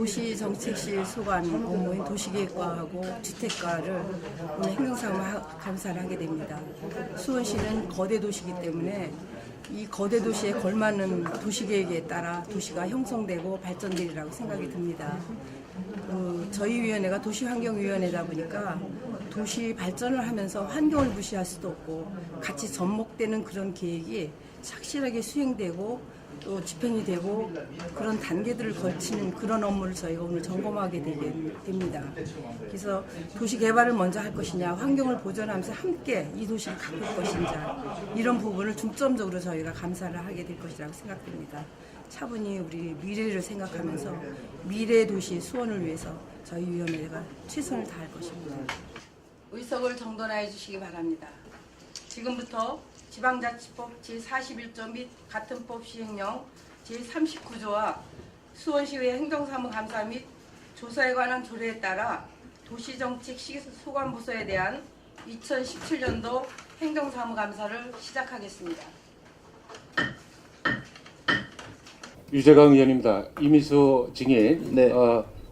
도시정책실 소관 업무인 도시계획과하고 주택과를 오늘 행정사무 감사를 하게 됩니다. 수원시는 거대 도시이기 때문에 이 거대 도시에 걸맞는 도시계획에 따라 도시가 형성되고 발전되리라고 생각이 듭니다. 저희 위원회가 도시환경위원회다 보니까 도시 발전을 하면서 환경을 무시할 수도 없고 같이 접목되는 그런 계획이 착실하게 수행되고 또 집행이 되고 그런 단계들을 거치는 그런 업무를 저희가 오늘 점검하게 됩니다. 그래서 도시 개발을 먼저 할 것이냐, 환경을 보존하면서 함께 이 도시를 가꿀 것인자, 이런 부분을 중점적으로 저희가 감사를 하게 될 것이라고 생각됩니다. 차분히 우리 미래를 생각하면서 미래 도시 수원을 위해서 저희 위원회가 최선을 다할 것입니다. 의석을 정돈해 주시기 바랍니다. 지금부터 지방자치법 제41조 및 같은 법 시행령 제39조와 수원시의 행정사무감사 및 조사에 관한 조례에 따라 도시정책 소관부서에 대한 2017년도 행정사무감사를 시작하겠습니다. 유재강 의원입니다. 이미수 증인, 네.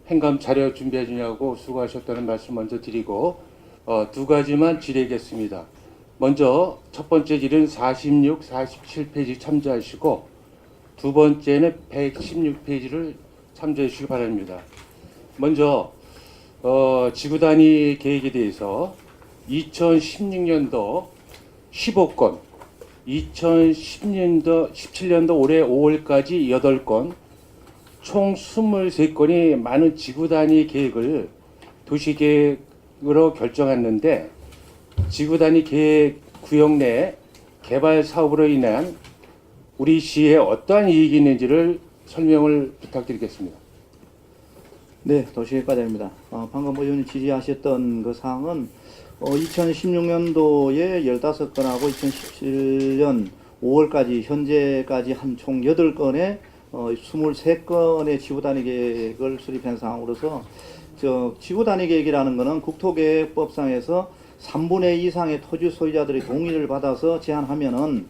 행감 자료 준비해 주냐고 수고하셨다는 말씀 먼저 드리고 두 가지만 질의하겠습니다. 먼저 첫 번째 질의는 46, 47페이지 참조하시고 두 번째는 116페이지를 참조해 주시기 바랍니다. 먼저 지구단위 계획에 대해서 2016년도 15건, 2017년도 올해 5월까지 8건, 총 23건이 많은 지구단위 계획을 도시계획으로 결정했는데 지구단위 계획 구역 내 개발 사업으로 인한 우리 시에 어떠한 이익이 있는지를 설명을 부탁드리겠습니다. 네, 도시계획과장입니다. 방금 의원이 질의하셨던 그 사항은 2016년도에 15건하고 2017년 5월까지 현재까지 한 총 8건의 23건의 지구단위 계획을 수립한 상황으로서 지구단위 계획이라는 것은 국토계획법상에서 3분의 2 이상의 토지 소유자들의 동의를 받아서 제안하면은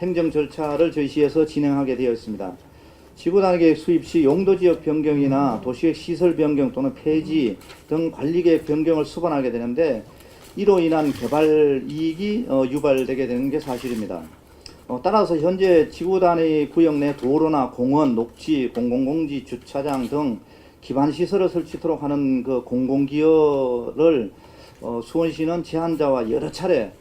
행정 절차를 저희 시에서 진행하게 되어 있습니다. 지구단위 계획 수립 시 용도지역 변경이나 도시계획 시설 변경 또는 폐지 등 관리계획 변경을 수반하게 되는데 이로 인한 개발 이익이 유발되게 되는 게 사실입니다. 따라서 현재 지구단위 구역 내 도로나 공원, 녹지, 공공공지, 주차장 등 기반시설을 설치토록 하는 그 공공기여를 수원시는 제안자와 여러 차례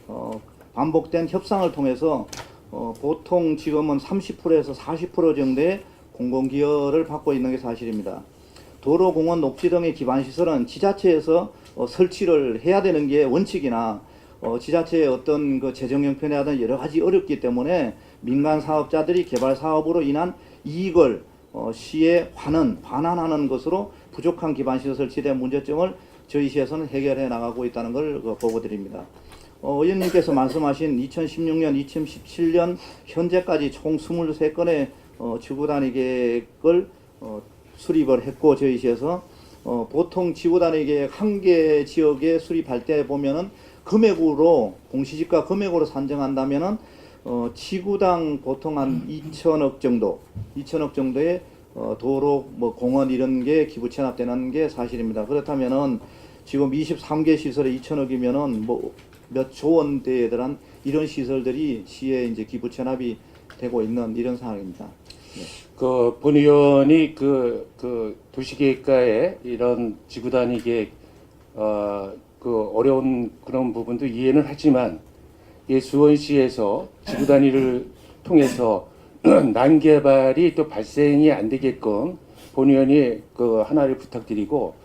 반복된 협상을 통해서 보통 지금은 30%에서 40% 정도의 공공기여를 받고 있는 게 사실입니다. 도로, 공원, 녹지 등의 기반시설은 지자체에서 설치를 해야 되는 게 원칙이나 지자체의 어떤 그 재정 형편에 하든 여러 가지 어렵기 때문에 민간 사업자들이 개발 사업으로 인한 이익을 시에 환원하는 것으로 부족한 기반시설 설치에 문제점을 저희 시에서는 해결해 나가고 있다는 걸 보고 드립니다. 의원님께서 말씀하신 2016년, 2017년 현재까지 총 23건의 지구단위 계획을 수립을 했고 저희 시에서 보통 지구단위 계획 한 개 지역에 수립할 때 보면은 금액으로 공시지가 금액으로 산정한다면은 지구당 보통 한 2천억 정도의 도로, 공원 이런 게 기부 체납되는 게 사실입니다. 그렇다면은 지금 23개 시설에 2천억이면은 몇 조 원대에 대한 이런 시설들이 시에 이제 기부 체납이 되고 있는 이런 상황입니다. 네. 본 의원이 도시계획과의 이런 지구단위 계획 어려운 그런 부분도 이해는 하지만 수원시에서 지구단위를 통해서 난개발이 또 발생이 안 되게끔 본 의원이 하나를 부탁드리고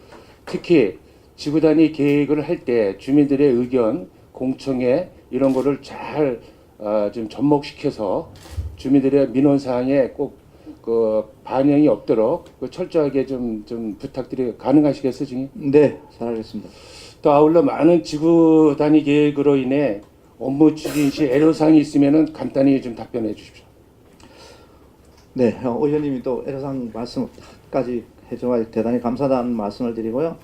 특히 지구단위 계획을 할 때 주민들의 의견, 공청회 이런 거를 잘 좀 접목시켜서 주민들의 민원사항에 꼭 반영이 없도록 철저하게 좀 가능하시겠어요, 증인? 네, 잘하겠습니다. 또 아울러 많은 지구단위 계획으로 인해 업무 추진 시 애로사항이 있으면은 간단히 좀 답변해 주십시오. 네, 의원님이 또 애로사항 말씀까지 해줘서 대단히 감사하다는 말씀을 드리고요.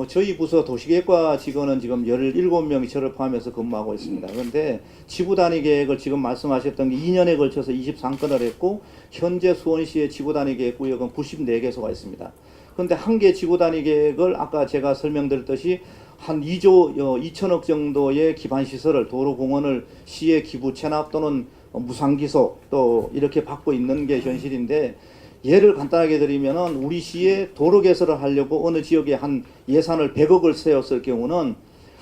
저희 부서 도시계획과 직원은 지금 17명이 저를 포함해서 근무하고 있습니다. 그런데 지구단위 계획을 지금 말씀하셨던 게 2년에 걸쳐서 23건을 했고 현재 수원시의 지구단위 계획 구역은 94개소가 있습니다. 그런데 한 개 지구 단위 계획을 아까 제가 설명드렸듯이 한 2조 2천억 정도의 기반 시설을 도로 공원을 시에 기부 체납 또는 무상기속 또 이렇게 받고 있는 게 현실인데, 예를 간단하게 드리면은 우리 시에 도로 개설을 하려고 어느 지역에 한 예산을 100억을 세웠을 경우는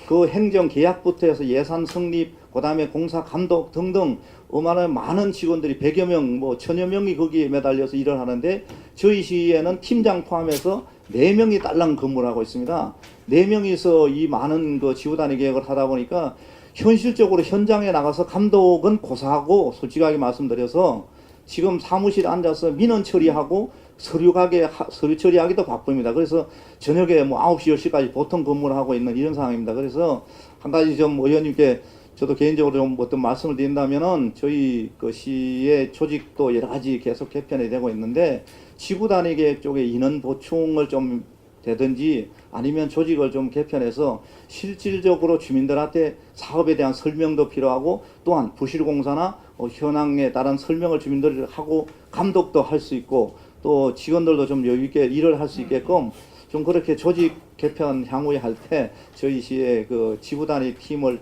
그 행정 계약부터 해서 예산 성립, 그다음에 공사 감독 등등 얼마나 많은 직원들이 100여 명, 뭐 1000여 명이 거기에 매달려서 일을 하는데, 저희 시에는 팀장 포함해서 4명이 딸랑 근무를 하고 있습니다. 4명이서 이 많은 그 지구 단위 계획을 하다 보니까 현실적으로 현장에 나가서 감독은 고사하고, 솔직하게 말씀드려서 지금 사무실에 앉아서 민원 처리하고 서류 처리하기도 바쁩니다. 그래서 저녁에 뭐 9시, 10시까지 보통 근무를 하고 있는 이런 상황입니다. 그래서 한 가지 좀 의원님께 저도 개인적으로 좀 어떤 말씀을 드린다면은, 저희 그 시의 조직도 여러 가지 계속 개편이 되고 있는데, 지구 단위 계획 쪽에 인원 보충을 좀 되든지 아니면 조직을 좀 개편해서 실질적으로 주민들한테 사업에 대한 설명도 필요하고, 또한 부실공사나 현황에 따른 설명을 주민들이 하고 감독도 할 수 있고, 또 직원들도 좀 여유 있게 일을 할 수 있게끔 좀 그렇게 조직 개편 향후에 할 때 저희 시의 그 지구 단위 팀을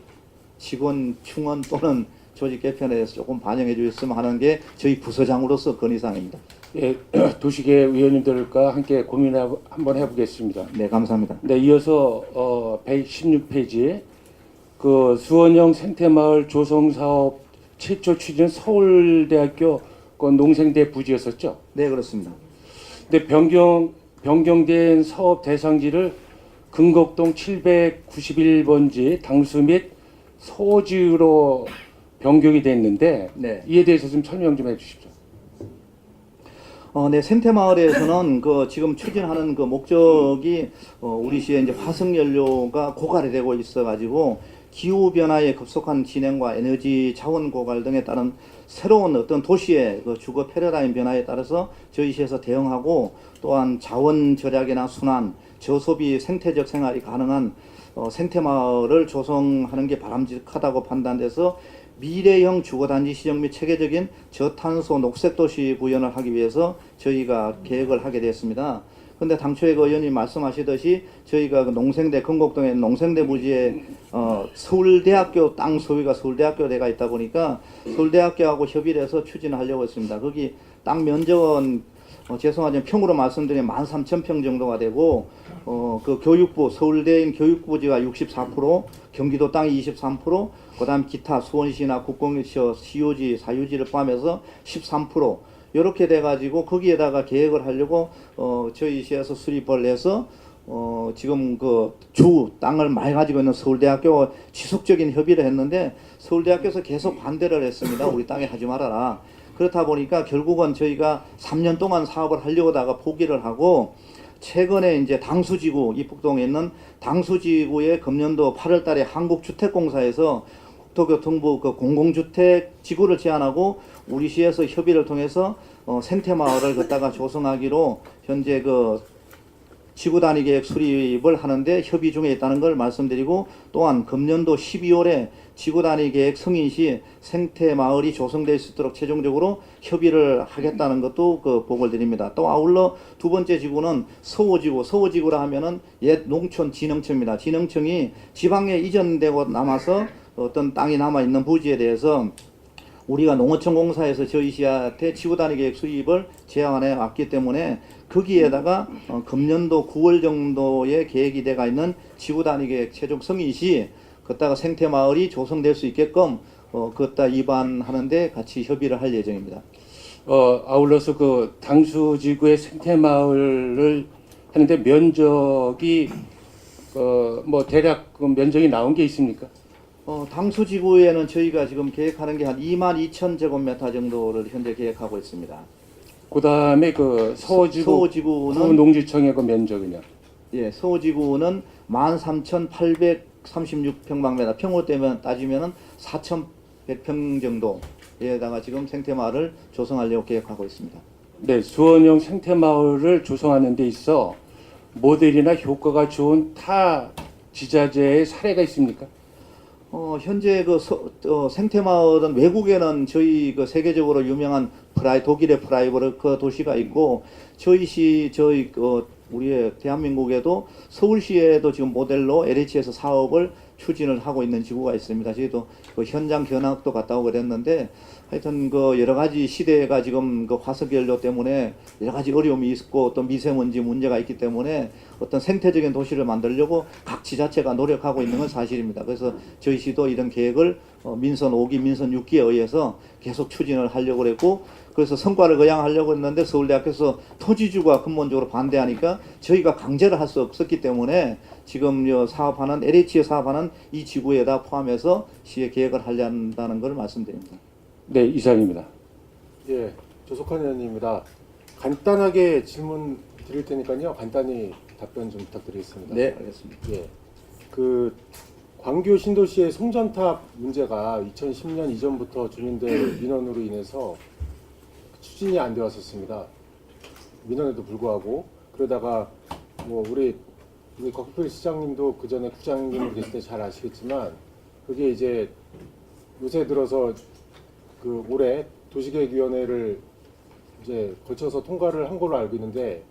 직원 충원 또는 조직 개편에 대해서 조금 반영해 주셨으면 하는 게 저희 부서장으로서 건의사항입니다. 예, 도시계 의원님들과 함께 고민을 한번 해보겠습니다. 네, 감사합니다. 네, 이어서 116페이지 그 수원형 생태마을 조성 사업 최초 추진 서울대학교 그 농생대 부지였었죠. 네, 그렇습니다. 근데 변경된 사업 대상지를 금곡동 791번지 당수 및 소지로 변경이 됐는데, 네. 이에 대해서 좀 설명 좀 해주십시오. 네, 생태마을에서는 그 지금 추진하는 그 목적이 우리 시에 이제 화석 연료가 고갈이 되고 있어가지고 기후 변화의 급속한 진행과 에너지 자원 고갈 등에 따른 새로운 어떤 도시의 그 주거 패러다임 변화에 따라서 저희 시에서 대응하고, 또한 자원 절약이나 순환, 저소비 생태적 생활이 가능한 생태마을을 조성하는 게 바람직하다고 판단돼서 미래형 주거단지 시정 및 체계적인 저탄소 녹색도시 구현을 하기 위해서 저희가 계획을 하게 됐습니다. 근데 당초에 그 의원님 말씀하시듯이 저희가 그 농생대, 금곡동에 농생대 부지에 서울대학교 땅 소유가 서울대학교가 있다 보니까 서울대학교하고 협의를 해서 추진하려고 했습니다. 거기 땅 면적은 죄송하지만 평으로 말씀드리면 13,000평 정도가 되고, 그 교육부, 서울대인 교육부지가 64%, 경기도 땅이 23%, 그 다음 기타 수원시나 국공립시와 시유지, 사유지를 포함해서 13%, 이렇게 돼가지고 거기에다가 계획을 하려고 저희 시에서 수립을 해서 지금 그 주 땅을 많이 가지고 있는 서울대학교와 지속적인 협의를 했는데, 서울대학교에서 계속 반대를 했습니다. 우리 땅에 하지 말아라. 그렇다 보니까 결국은 저희가 3년 동안 사업을 하려고 하다가 포기를 하고, 최근에 이제 당수지구, 이북동에 있는 당수지구에 금년도 8월 달에 한국주택공사에서 국토교통부 그 공공주택 지구를 제안하고 우리 시에서 협의를 통해서 생태마을을 갖다가 조성하기로 현재 그 지구 단위 계획 수립을 하는데 협의 중에 있다는 걸 말씀드리고, 또한 금년도 12월에 지구 단위 계획 승인 시 생태 마을이 조성될 수 있도록 최종적으로 협의를 하겠다는 것도 그 보고를 드립니다. 또 아울러 두 번째 지구는 서호지구라 하면은 옛 농촌진흥청입니다. 진흥청이 지방에 이전되고 남아서 어떤 땅이 남아 있는 부지에 대해서 우리가 농어촌공사에서 저희 시한테 지구 단위 계획 수립을 제안해 왔기 때문에 거기에다가 금년도 9월 정도에 계획이 돼가 있는 지구 단위 계획 최종 승인 시 그따가 생태마을이 조성될 수 있게끔 그따 입안하는데 같이 협의를 할 예정입니다. 아울러서 그 당수지구의 생태마을을 하는데 면적이 뭐 대략 그 면적이 나온 게 있습니까? 당수지구에는 저희가 지금 계획하는 게 한 22,000제곱미터 정도를 현재 계획하고 있습니다. 그 다음에 그 서호지구는 농지청의 그 면적이냐? 예, 서호지구는 13,836평방미터, 평으로 따지면은 4,100평 정도에다가 지금 생태마을을 조성하려고 계획하고 있습니다. 네, 수원형 생태마을을 조성하는 데 있어 모델이나 효과가 좋은 타 지자체의 사례가 있습니까? 현재 그 생태마을은 외국에는 저희 그 세계적으로 유명한 독일의 프라이부르크 도시가 있고, 저희 우리의 대한민국에도 서울시에도 지금 모델로 LH에서 사업을 추진을 하고 있는 지구가 있습니다. 저희도 그 현장 견학도 갔다 오고 그랬는데 하여튼 그 여러 가지 시대가 지금 그 화석연료 때문에 여러 가지 어려움이 있고 또 미세먼지 문제가 있기 때문에 어떤 생태적인 도시를 만들려고 각 지자체가 노력하고 있는 건 사실입니다. 그래서 저희 시도 이런 계획을 민선 5기, 민선 6기에 의해서 계속 추진을 하려고 그랬고 그래서 성과를 거양하려고 했는데 서울대학교에서 토지주가 근본적으로 반대하니까 저희가 강제를 할 수 없었기 때문에 지금 사업하는 LH에 사업하는 이 지구에다 포함해서 시에 계획을 하려는 걸 말씀드립니다. 네, 이상입니다. 예, 조석환 의원입니다. 간단하게 질문 드릴 테니까요. 간단히 답변 좀 부탁드리겠습니다. 네, 알겠습니다. 예, 그 광교 신도시의 송전탑 문제가 2010년 이전부터 주민들 민원으로 인해서 추진이 안 되어 왔었습니다. 민원에도 불구하고 그러다가 뭐 우리 곽필 시장님도 그 전에 국장님으로 계실 때 잘 아시겠지만 그게 이제 요새 들어서 그 올해 도시계획위원회를 이제 거쳐서 통과를 한 걸로 알고 있는데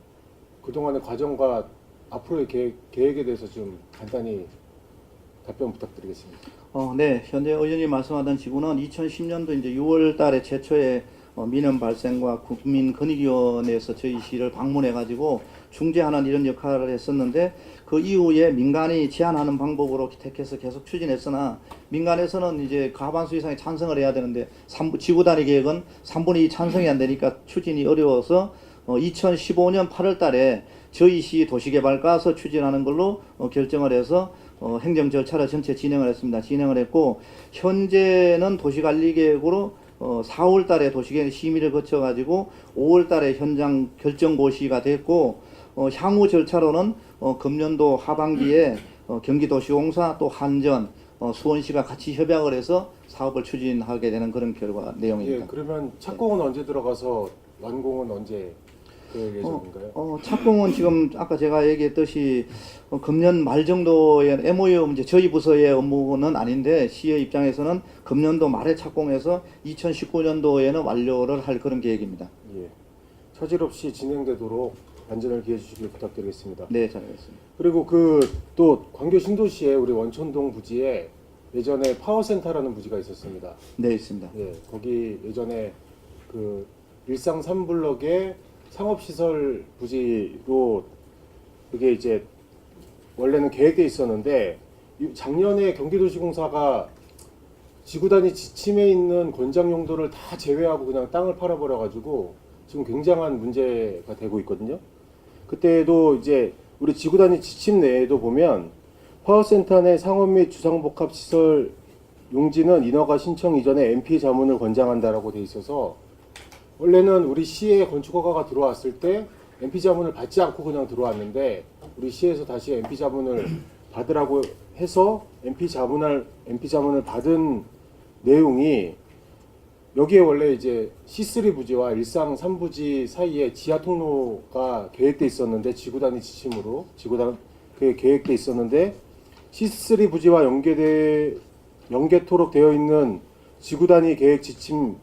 그동안의 과정과 앞으로의 계획에 대해서 좀 간단히 답변 부탁드리겠습니다. 네, 현재 의원님 말씀하던 지구는 2010년도 이제 6월 달에 최초의 민원 발생과 국민권익위원회에서 저희 시를 방문해가지고 중재하는 이런 역할을 했었는데 그 이후에 민간이 제안하는 방법으로 택해서 계속 추진했으나 민간에서는 이제 과반수 이상의 찬성을 해야 되는데 지구 단위 계획은 3분의 2 찬성이 안 되니까 추진이 어려워서 2015년 8월 달에 저희 시 도시개발과서 추진하는 걸로 결정을 해서 행정 절차를 전체 진행을 했습니다. 진행을 했고 현재는 도시관리계획으로 4월 달에 도시계획 심의를 거쳐가지고 5월 달에 현장 결정 고시가 됐고 향후 절차로는 금년도 하반기에 경기도시공사 또 한전 수원시가 같이 협약을 해서 사업을 추진하게 되는 그런 결과 내용입니다. 예, 그러면 착공은 언제 들어가서 완공은 언제 될 예정인가요? 착공은 지금 아까 제가 얘기했듯이 금년 말 정도에 MOU 이제 저희 부서의 업무는 아닌데 시의 입장에서는 금년도 말에 착공해서 2019년도에는 완료를 할 그런 계획입니다. 예, 차질 없이 진행되도록 안전을 기해 주시길 부탁드리겠습니다. 네, 잘하겠습니다. 그리고 그 또 광교 신도시에 우리 원천동 부지에 예전에 파워센터라는 부지가 있었습니다. 네, 있습니다. 예, 거기 예전에 그 일상 3블럭의 상업시설 부지로 그게 이제 원래는 계획돼 있었는데 작년에 경기도시공사가 지구 단위 지침에 있는 권장 용도를 다 제외하고 그냥 땅을 팔아버려가지고 지금 굉장한 문제가 되고 있거든요. 그때도 이제 우리 지구 단위 지침 내에도 보면 파워센터 내 상업 및 주상복합 시설 용지는 인허가 신청 이전에 MP 자문을 권장한다라고 돼 있어서 원래는 우리 시에 건축허가가 들어왔을 때 MP 자문을 받지 않고 그냥 들어왔는데 우리 시에서 다시 MP 자문을 받으라고 해서 MP 자문을 받은 내용이 여기에 원래 이제 C3 부지와 일상 3부지 사이에 지하 통로가 계획돼 있었는데 지구 단위 지침으로 그게 계획돼 있었는데 C3 부지와 연계토록 되어 있는 지구 단위 계획 지침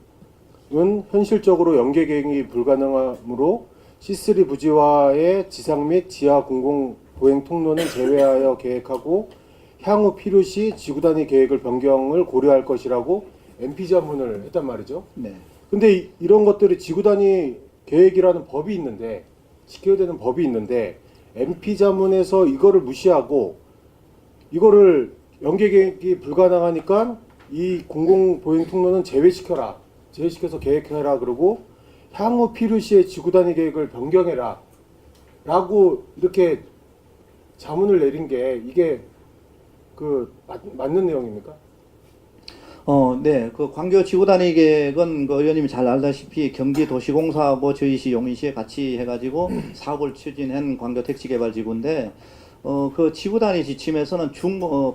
은 현실적으로 연계 계획이 불가능하므로 C3 부지와의 지상 및 지하 공공 보행 통로는 제외하여 계획하고 향후 필요시 지구 단위 계획을 변경을 고려할 것이라고 MP 자문을 했단 말이죠. 네. 근데 이런 것들이 지구 단위 계획이라는 법이 있는데 지켜야 되는 법이 있는데 MP 자문에서 이거를 무시하고 이거를 연계 계획이 불가능하니까 이 공공 보행 통로는 제외시켜서 계획해라 그러고 향후 필요시에 지구 단위 계획을 변경해라 라고 이렇게 자문을 내린 게 이게 맞는 내용입니까? 네. 그 광교 지구 단위 계획은 그 의원님이 잘 알다시피 경기도시공사하고 저희시 용인시에 같이 해가지고 사업을 추진한 광교 택지개발지구인데 그 지구 단위 지침에서는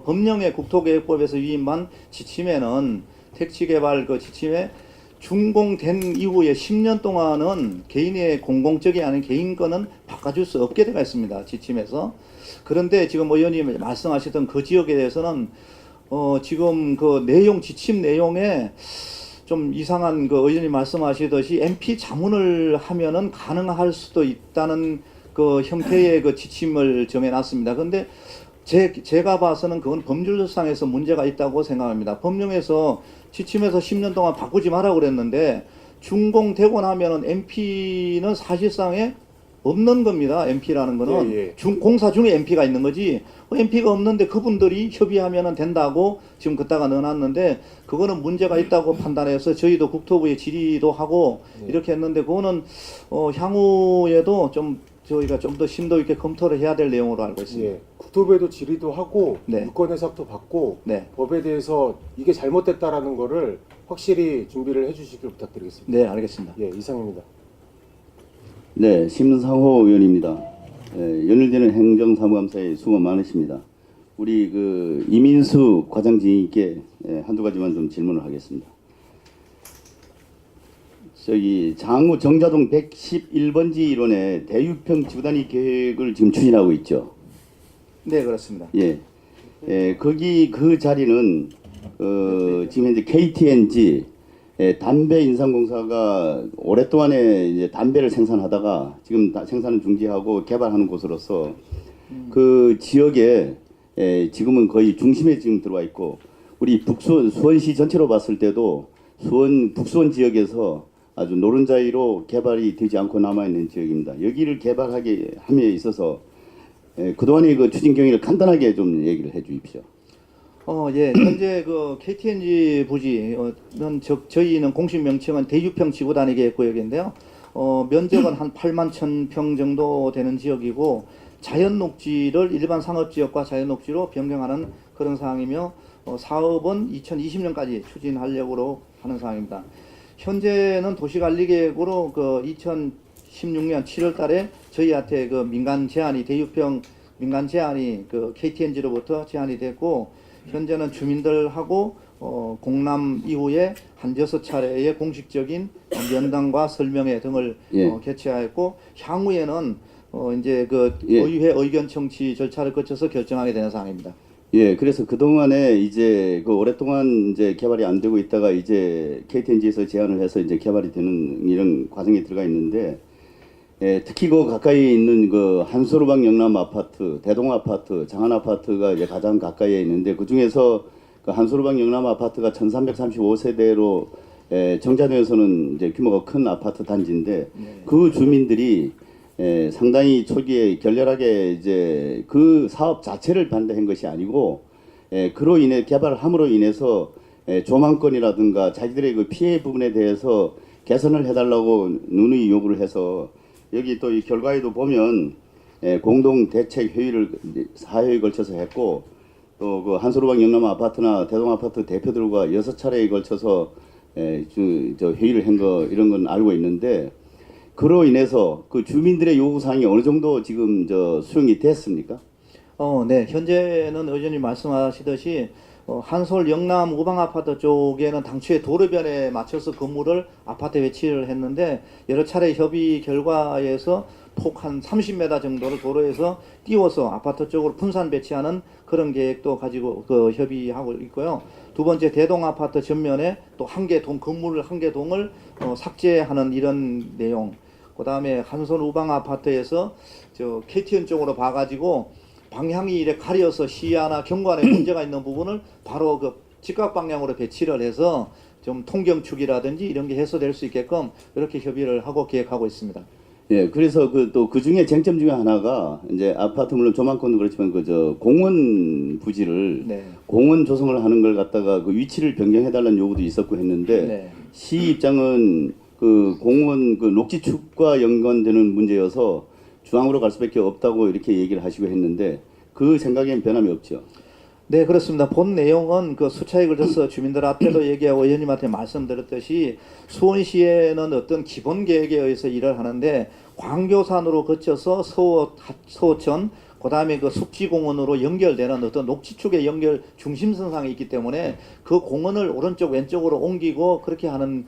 법령의 국토계획법에서 위임한 지침에는 택지개발 그 지침에 준공된 이후에 10년 동안은 개인의 공공적이 아닌 개인권은 바꿔줄 수 없게 되어 있습니다. 지침에서. 그런데 지금 의원님이 말씀하셨던 그 지역에 대해서는 지금 그 지침 내용에 좀 이상한 그 의원님 말씀하시듯이 MP 자문을 하면은 가능할 수도 있다는 그 형태의 그 지침을 정해놨습니다. 근데 제가 봐서는 그건 법률상에서 문제가 있다고 생각합니다. 법령에서 지침에서 10년 동안 바꾸지 마라 그랬는데 준공되고 나면은 MP는 사실상에 없는 겁니다. MP라는 거는 예. 공사 중에 MP가 있는 거지. MP가 없는데 그분들이 협의하면은 된다고 지금 그따가 넣어놨는데 그거는 문제가 있다고 판단해서 저희도 국토부에 질의도 하고 이렇게 했는데 그거는 향후에도 좀 저희가 좀 더 심도 있게 검토를 해야 될 내용으로 알고 있습니다. 예. 국토부에도 질의도 하고 네. 유권 해석도 받고 네. 법에 대해서 이게 잘못됐다라는 거를 확실히 준비를 해주시길 부탁드리겠습니다. 네, 알겠습니다. 예, 이상입니다. 네, 심상호 의원입니다. 연일되는 행정사무감사에 수고 많으십니다. 우리 그 이민수 과장진님께 한두 가지만 좀 질문을 하겠습니다. 저기 장우 정자동 111번지 일원의 대유평 지구단위 계획을 지금 추진하고 있죠. 네, 그렇습니다. 예, 거기 그 자리는 지금 현재 KTNG 담배 인삼공사가 오랫동안에 이제 담배를 생산하다가 지금 생산을 중지하고 개발하는 곳으로서 그 지역에 지금은 거의 중심에 지금 들어와 있고 우리 수원시 전체로 봤을 때도 북수원 지역에서 아주 노른자위로 개발이 되지 않고 남아있는 지역입니다. 여기를 개발하게 함에 있어서 그동안의 그 추진 경위를 간단하게 좀 얘기를 해 주십시오. 예, 현재 그 KTNG 부지는 저희는 공식 명칭은 대유평 지구단위 계획 구역인데요. 면적은 한 8만 1,000평 정도 되는 지역이고 자연 녹지를 일반 상업 지역과 자연 녹지로 변경하는 그런 사항이며 사업은 2020년까지 추진하려고 하는 사항입니다. 현재는 도시관리계획으로 그 2016년 7월달에 저희한테 그 민간 제안이 대유평 민간 제안이 그 KTNG로부터 제안이 됐고 현재는 주민들하고 공람 이후에 한 6차례의 공식적인 면담과 설명회 등을 개최하였고 향후에는 이제 그 의회 의견 청취 절차를 거쳐서 결정하게 되는 사항입니다. 예, 그래서 그동안에 이제 그 오랫동안 이제 개발이 안 되고 있다가 이제 KTNG에서 제안을 해서 이제 개발이 되는 이런 과정에 들어가 있는데 특히 그 가까이 있는 그 한소루방 영남 아파트, 대동 아파트, 장안 아파트가 이제 가장 가까이에 있는데 그 중에서 그 한소루방 영남 아파트가 1335세대로 정자동에서는 이제 규모가 큰 아파트 단지인데 그 주민들이 상당히 초기에 결렬하게 이제 그 사업 자체를 반대한 것이 아니고 그로 인해 개발함으로 인해서 조망권이라든가 자기들의 그 피해 부분에 대해서 개선을 해달라고 누누이 요구를 해서 여기 또 이 결과에도 보면 공동 대책 회의를 4회에 걸쳐서 했고 또 그 한소루방 영남 아파트나 대동 아파트 대표들과 6차례에 걸쳐서 저 회의를 한 거 이런 건 알고 있는데 그로 인해서 그 주민들의 요구 사항이 어느 정도 지금 저 수용이 됐습니까? 네. 현재는 의원님 말씀하시듯이 한솔 영남 우방 아파트 쪽에는 당초에 도로변에 맞춰서 건물을 아파트 배치를 했는데 여러 차례 협의 결과에서 폭 한 30m 정도를 도로에서 띄워서 아파트 쪽으로 분산 배치하는 그런 계획도 가지고 그 협의하고 있고요. 두 번째 대동 아파트 전면에 또 한 개 동 건물을 한 개 동을 삭제하는 이런 내용. 그다음에 한솔 우방 아파트에서 저 KTN 쪽으로 봐가지고 방향이 이래 가려서 시야나 경관에 문제가 있는 부분을 바로 그 직각 방향으로 배치를 해서 좀 통경축이라든지 이런 게 해소될 수 있게끔 이렇게 협의를 하고 계획하고 있습니다. 예, 그래서 그 중에 쟁점 중에 하나가 이제 아파트 물론 조망권도 그렇지만 그 공원 부지를 공원 조성을 하는 걸 갖다가 그 위치를 변경해달라는 요구도 있었고 했는데 시 입장은 그 공원 그 녹지축과 연관되는 문제여서 중앙으로 갈 수밖에 없다고 이렇게 얘기를 하시고 했는데 그 생각엔 변함이 없죠. 네, 그렇습니다. 본 내용은 그 수차에 걸쳐서 주민들 앞에도 얘기하고 의원님한테 말씀드렸듯이 수원시에는 어떤 기본 계획에 의해서 일을 하는데 광교산으로 거쳐서 서호천 그다음에 그 숲지공원으로 연결되는 어떤 녹지축의 연결 중심선상이 있기 때문에 그 공원을 오른쪽 왼쪽으로 옮기고 그렇게 하는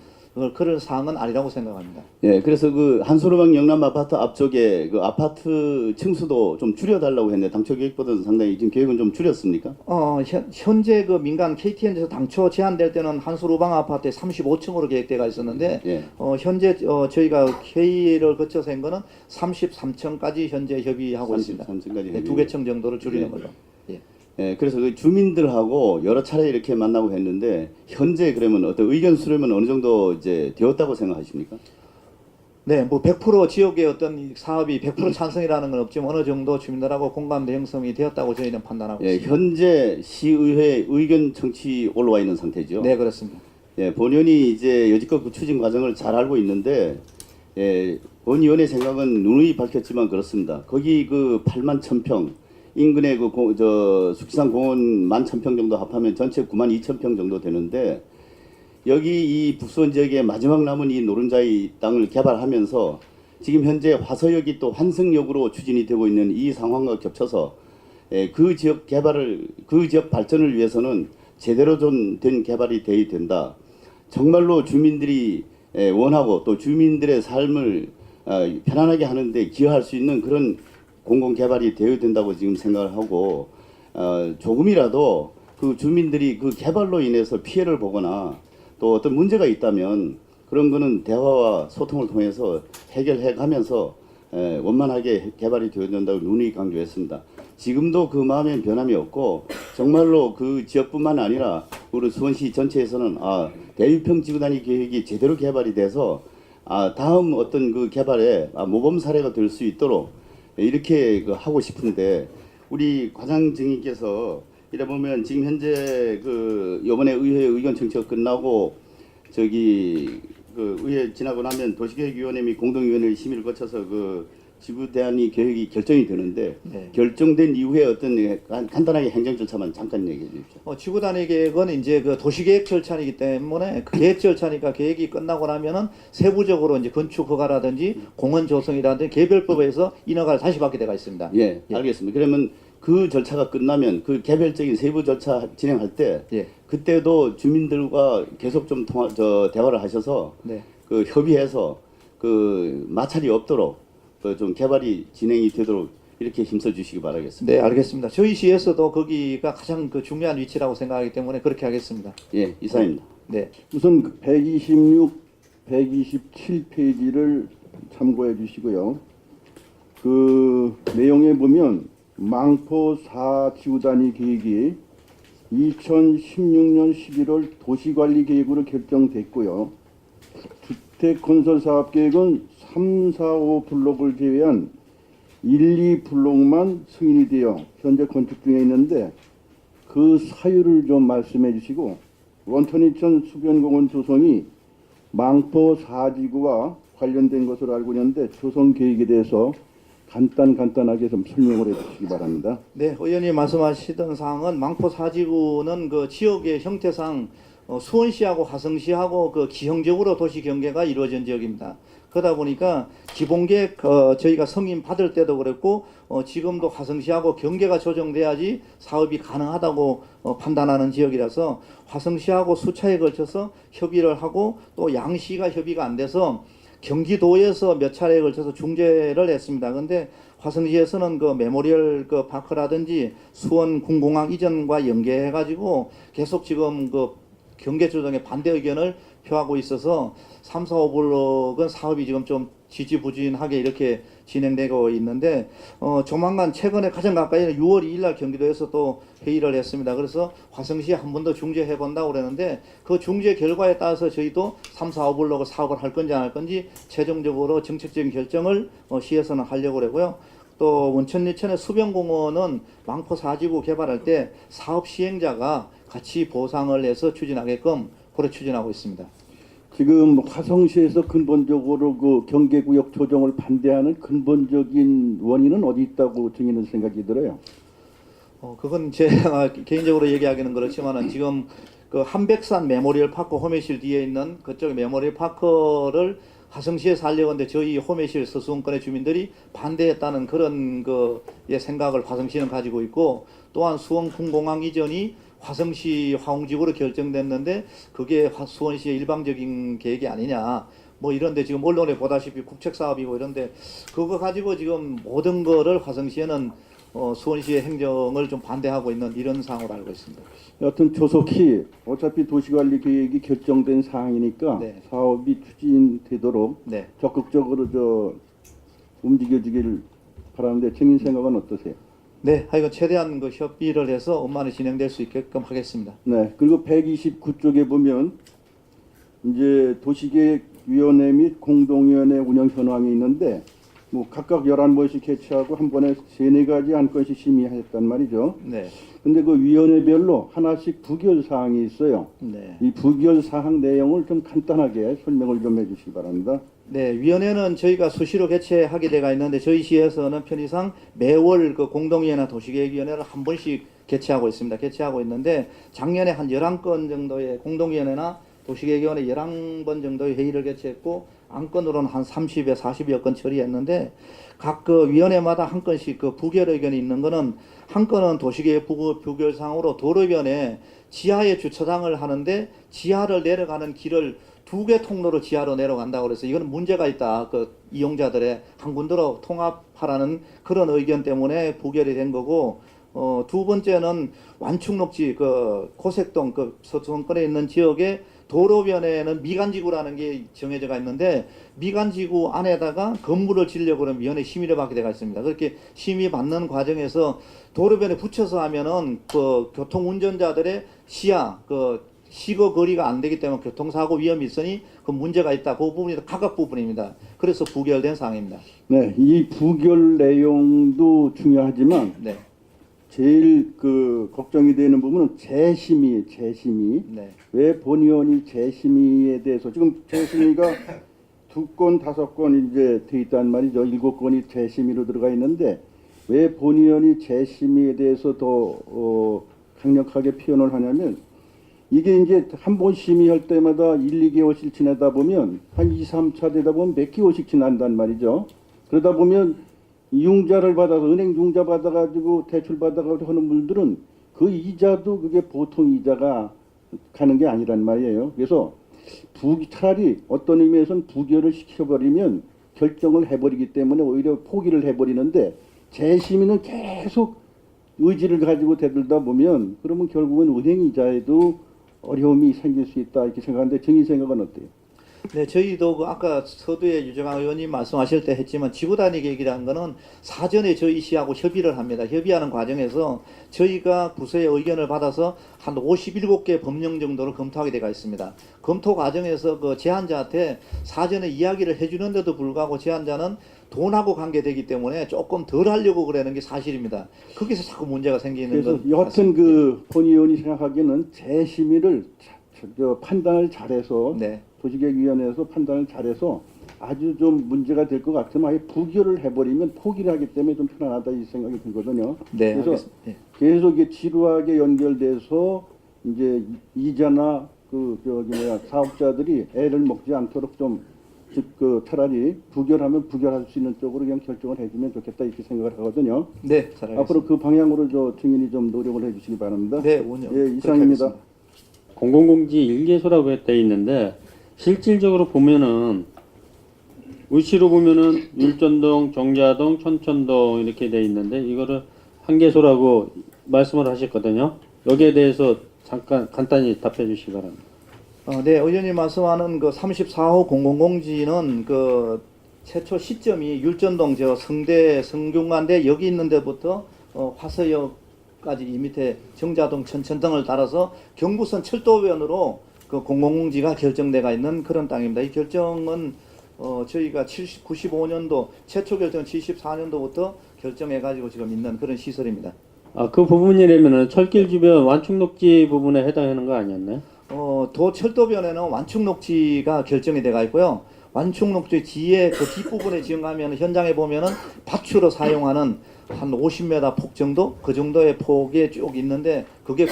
그런 사항은 아니라고 생각합니다. 예, 그래서 그 한솔호방 영남 아파트 앞쪽에 그 아파트 층수도 좀 줄여달라고 했는데 당초 계획보다는 상당히 지금 계획은 좀 줄였습니까? 현재 그 민간 KTN에서 당초 제안될 때는 한솔호방 아파트에 35층으로 계획되어 있었는데 예. 현재 저희가 회의를 거쳐서 한 거는 33층까지 현재 협의하고 있습니다. 33층까지 네, 2개 층 정도를 줄이는 예. 걸로. 예. 예, 그래서 그 주민들하고 여러 차례 이렇게 만나고 했는데 현재 그러면 어떤 의견 수렴은 어느 정도 이제 되었다고 생각하십니까? 네, 뭐 100% 지역의 어떤 사업이 100% 찬성이라는 건 없지만 어느 정도 주민들하고 공감대 형성이 되었다고 저희는 판단하고 예, 있습니다. 현재 시의회 의견 청취 올라와 있는 상태죠. 네, 그렇습니다. 예, 본위원이 이제 여지껏 그 추진 과정을 잘 알고 있는데, 예, 본위원의 생각은 누누이 밝혔지만 그렇습니다. 거기 그 8만 1,000평, 인근의 그 숙지산 공원 1만 1,000평 정도 합하면 전체 9만 2,000평 정도 되는데, 여기 이 북수원 지역의 마지막 남은 이 노른자이 땅을 개발하면서 지금 현재 화서역이 또 환승역으로 추진이 되고 있는 이 상황과 겹쳐서 그 지역 개발을, 그 지역 발전을 위해서는 제대로 좀 된 개발이 돼야 된다. 정말로 주민들이 원하고 또 주민들의 삶을 편안하게 하는데 기여할 수 있는 그런 공공 개발이 되어야 된다고 지금 생각을 하고, 조금이라도 그 주민들이 그 개발로 인해서 피해를 보거나 또 어떤 문제가 있다면 그런 거는 대화와 소통을 통해서 해결해 가면서 원만하게 개발이 되어야 된다고 누누이 강조했습니다. 지금도 그 마음엔 변함이 없고 정말로 그 지역뿐만 아니라 우리 수원시 전체에서는 대유평 지구단위 계획이 제대로 개발이 돼서 다음 어떤 그 개발에 모범 사례가 될 수 있도록 이렇게 하고 싶은데, 우리 과장 증인께서 이래 보면 지금 현재 그 이번에 의회 의견 청취가 끝나고 저기 그 의회 지나고 나면 도시계획위원회 및 공동위원회 심의를 거쳐서 그 지구대안이 계획이 결정이 되는데, 네. 결정된 이후에 어떤 간단하게 행정 절차만 잠깐 얘기해 주십시오. 지구단위 계획은 이제 그 도시계획 절차이기 때문에 그 계획 절차니까 계획이 끝나고 나면은 세부적으로 이제 건축 허가라든지 공원 조성이라든지 개별법에서 인허가를 다시 받게 되어 있습니다. 예, 알겠습니다. 그러면 그 절차가 끝나면 그 개별적인 세부 절차 진행할 때 예. 그때도 주민들과 계속 좀 대화를 하셔서 네. 그 협의해서 그 마찰이 없도록 좀 개발이 진행이 되도록 이렇게 힘써 주시기 바라겠습니다. 네, 알겠습니다. 저희 시에서도 거기가 가장 그 중요한 위치라고 생각하기 때문에 그렇게 하겠습니다. 예, 이사입니다. 네. 우선 126, 127페이지를 참고해 주시고요. 그 내용에 보면 망포 4지구단위 계획이 2016년 11월 도시관리계획으로 결정됐고요. 주택건설사업계획은 3, 4, 5 블록을 제외한 1, 2블록만 승인이 되어 현재 건축 중에 있는데 그 사유를 좀 말씀해 주시고, 원천이천 수변공원 조성이 망포 4지구와 관련된 것으로 알고 있는데 조성 계획에 대해서 간단하게 좀 설명을 해 주시기 바랍니다. 네, 의원님 말씀하시던 사항은 망포 4지구는 그 지역의 형태상 수원시하고 화성시하고 그 기형적으로 도시 경계가 이루어진 지역입니다. 그러다 보니까 기본계획 저희가 승인 받을 때도 그랬고 지금도 화성시하고 경계가 조정돼야지 사업이 가능하다고 판단하는 지역이라서 화성시하고 수차에 걸쳐서 협의를 하고 또 양시가 협의가 안 돼서 경기도에서 몇 차례에 걸쳐서 중재를 했습니다. 그런데 화성시에서는 그 메모리얼 그 파크라든지 수원 군공항 이전과 연계해가지고 계속 지금 그 경계 조정에 반대 의견을 표하고 있어서 3, 4, 5블록은 사업이 지금 좀 지지부진하게 이렇게 진행되고 있는데 조만간 최근에 가장 가까이는 6월 2일 날 경기도에서 또 회의를 했습니다. 그래서 화성시에 한 번 더 중재해 본다고 그러는데 그 중재 결과에 따라서 저희도 3, 4, 5블록을 사업을 할 건지 안 할 건지 최종적으로 정책적인 결정을 시에서는 하려고 그러고요. 또 원천리천의 수변공원은 망포 4지구 개발할 때 사업 시행자가 같이 보상을 해서 추진하게끔 그렇게 추진하고 있습니다. 지금 화성시에서 근본적으로 그 경계구역 조정을 반대하는 근본적인 원인은 어디 있다고 증인은 생각이 들어요. 그건 제가 개인적으로 얘기하기는 그렇지만은 지금 그 한백산 메모리얼 파크 호매실 뒤에 있는 그쪽 메모리얼 파크를 화성시에서 하려고 하는데 저희 호매실 서수원권의 주민들이 반대했다는 그런 생각을 화성시는 가지고 있고, 또한 수원 군공항 이전이 화성시 화웅지구로 결정됐는데 그게 수원시의 일방적인 계획이 아니냐. 뭐 이런데 지금 언론에 보다시피 국책 사업이고 이런데 그거 가지고 지금 모든 거를 화성시에는 수원시의 행정을 좀 반대하고 있는 이런 상황으로 알고 있습니다. 여튼 조속히 어차피 도시관리 계획이 결정된 사항이니까 네. 사업이 추진되도록 네. 적극적으로 움직여주길 바라는데 증인 생각은 어떠세요? 네, 하여간 최대한 그 협의를 해서 원만히 진행될 수 있게끔 하겠습니다. 네. 그리고 129쪽에 보면 이제 도시계획위원회 및 공동위원회 운영 현황이 있는데 뭐 각각 11번씩 개최하고 한 번에 3-4가지 안건씩 심의했단 말이죠. 네, 근데 그 위원회별로 하나씩 부결 사항이 있어요. 네. 이 부결 사항 내용을 좀 간단하게 설명을 좀 해주시기 바랍니다. 네, 위원회는 저희가 수시로 개최하게 돼가 있는데 저희 시에서는 편의상 매월 그 공동위원회 도시계획위원회를 한 번씩 개최하고 있습니다. 개최하고 있는데 작년에 한 11건 정도의 공동위원회나 도시계획위원회 11번 정도의 회의를 개최했고 안건으로는 한 30에 40여 건 처리했는데 각 그 위원회마다 한 건씩 그 부결 의견이 있는 거는 한 건은 도시계획 부결상으로 도로변에 지하에 주차장을 하는데 지하를 내려가는 길을 2개 통로로 지하로 내려간다고 그래서 이거는 문제가 있다. 그 이용자들의 한 군데로 통합하라는 그런 의견 때문에 부결이 된 거고 두 번째는 완충녹지 그 고색동 그 서초동권에 있는 지역에 도로변에는 미간지구라는 게 정해져가 있는데 미간지구 안에다가 건물을 지으려고 그러면 위원회 심의를 받게 되어 있습니다. 그렇게 심의 받는 과정에서 도로변에 붙여서 하면은 그 교통운전자들의 시야 그 시거 거리가 안 되기 때문에 교통사고 위험이 있으니 그 문제가 있다. 그 부분이 각각 부분입니다. 그래서 부결된 사항입니다. 네, 이 부결 내용도 중요하지만 네, 제일 그 걱정이 되는 부분은 재심의. 네, 왜 본의원이 재심의에 대해서 지금 재심의가 2건, 5건 이제 돼 있단 말이죠. 7건이 재심의로 들어가 있는데 왜 본의원이 재심의에 대해서 더 강력하게 표현을 하냐면 이게 이제 한 번 심의할 때마다 1-2개월씩 지나다 보면 한 2-3차 되다 보면 몇 개월씩 지난단 말이죠. 그러다 보면 융자를 받아서 은행 융자 받아가지고 대출 받아가지고 하는 분들은 그 이자도 그게 보통 이자가 가는 게 아니란 말이에요. 그래서 차라리 어떤 의미에서는 부결을 시켜버리면 결정을 해버리기 때문에 오히려 포기를 해버리는데 재심의는 계속 의지를 가지고 대들다 보면 그러면 결국은 은행 이자에도 어려움이 생길 수 있다 이렇게 생각하는데 정의 생각은 어때요? 네, 저희도 그 아까 서두에 유정학 의원님 말씀하실 때 했지만 지구단위 계획이라는 거는 사전에 저희 시하고 협의를 합니다. 협의하는 과정에서 저희가 부서의 의견을 받아서 한 57개 법령 정도를 검토하게 되어 있습니다. 검토 과정에서 그 제안자한테 사전에 이야기를 해주는데도 불구하고 제안자는 돈하고 관계되기 때문에 조금 덜 하려고 그러는 게 사실입니다. 거기서 자꾸 문제가 생기는 그래서 건 여하튼 맞습니다. 그 본 의원이 생각하기에는 재심의를 판단을 잘해서 네. 도시계획위원회에서 판단을 잘해서 아주 좀 문제가 될 것 같으면 아예 부결을 해버리면 포기를 하기 때문에 좀 편안하다 이 생각이 들거든요. 네, 그래서 알겠습니다. 네. 계속 이게 지루하게 연결돼서 이제 이자나 사업자들이 애를 먹지 않도록 좀 차라리 부결하면 부결할 수 있는 쪽으로 그냥 결정을 해주면 좋겠다 이렇게 생각을 하거든요. 네, 잘 알겠습니다. 앞으로 그 방향으로 증인이 좀 노력을 해주시기 바랍니다. 네, 운영. 예, 그렇게 이상입니다. 하겠습니다. 공공공지 일개소라고 돼 있는데 실질적으로 보면은 위치로 보면은 율전동, 정자동, 천천동 이렇게 돼 있는데 이거를 한개소라고 말씀을 하셨거든요. 여기에 대해서 잠깐 간단히 답해 주시기 바랍니다. 네, 의원님 말씀하는 그 34호 공공공지는 그 최초 시점이 율전동 저 성대 성균관대 여기 있는 데부터 화서역까지 이 밑에 정자동 천천동을 따라서 경부선 철도변으로 그 공공공지가 결정돼가 있는 그런 땅입니다. 이 결정은 저희가 95년도 최초 결정 74년도부터 결정해가지고 지금 있는 그런 시설입니다. 아, 그 부분이라면은 철길 주변 완충녹지 부분에 해당하는 거 아니었나요? 도 철도변에는 완충녹지가 결정이 돼가 있고요. 완충녹지 뒤에 그 뒷부분에 지어가면 현장에 보면은 밭으로 사용하는 한 50m 폭 정도 그 정도의 폭이 쭉 있는데 그게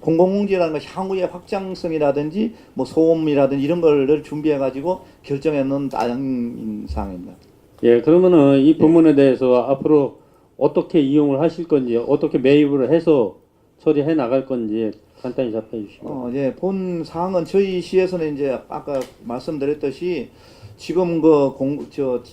공공공지라는 건 향후의 확장성이라든지 뭐 소음이라든지 이런 거를 준비해 가지고 결정해 놓은 땅인 상황입니다. 예, 그러면은 이 부분에 대해서 앞으로 어떻게 이용을 하실 건지 어떻게 매입을 해서 처리해 나갈 건지 간단히 답해 주시고. 예, 본 사항은 저희 시에서는 이제 아까 말씀드렸듯이 지금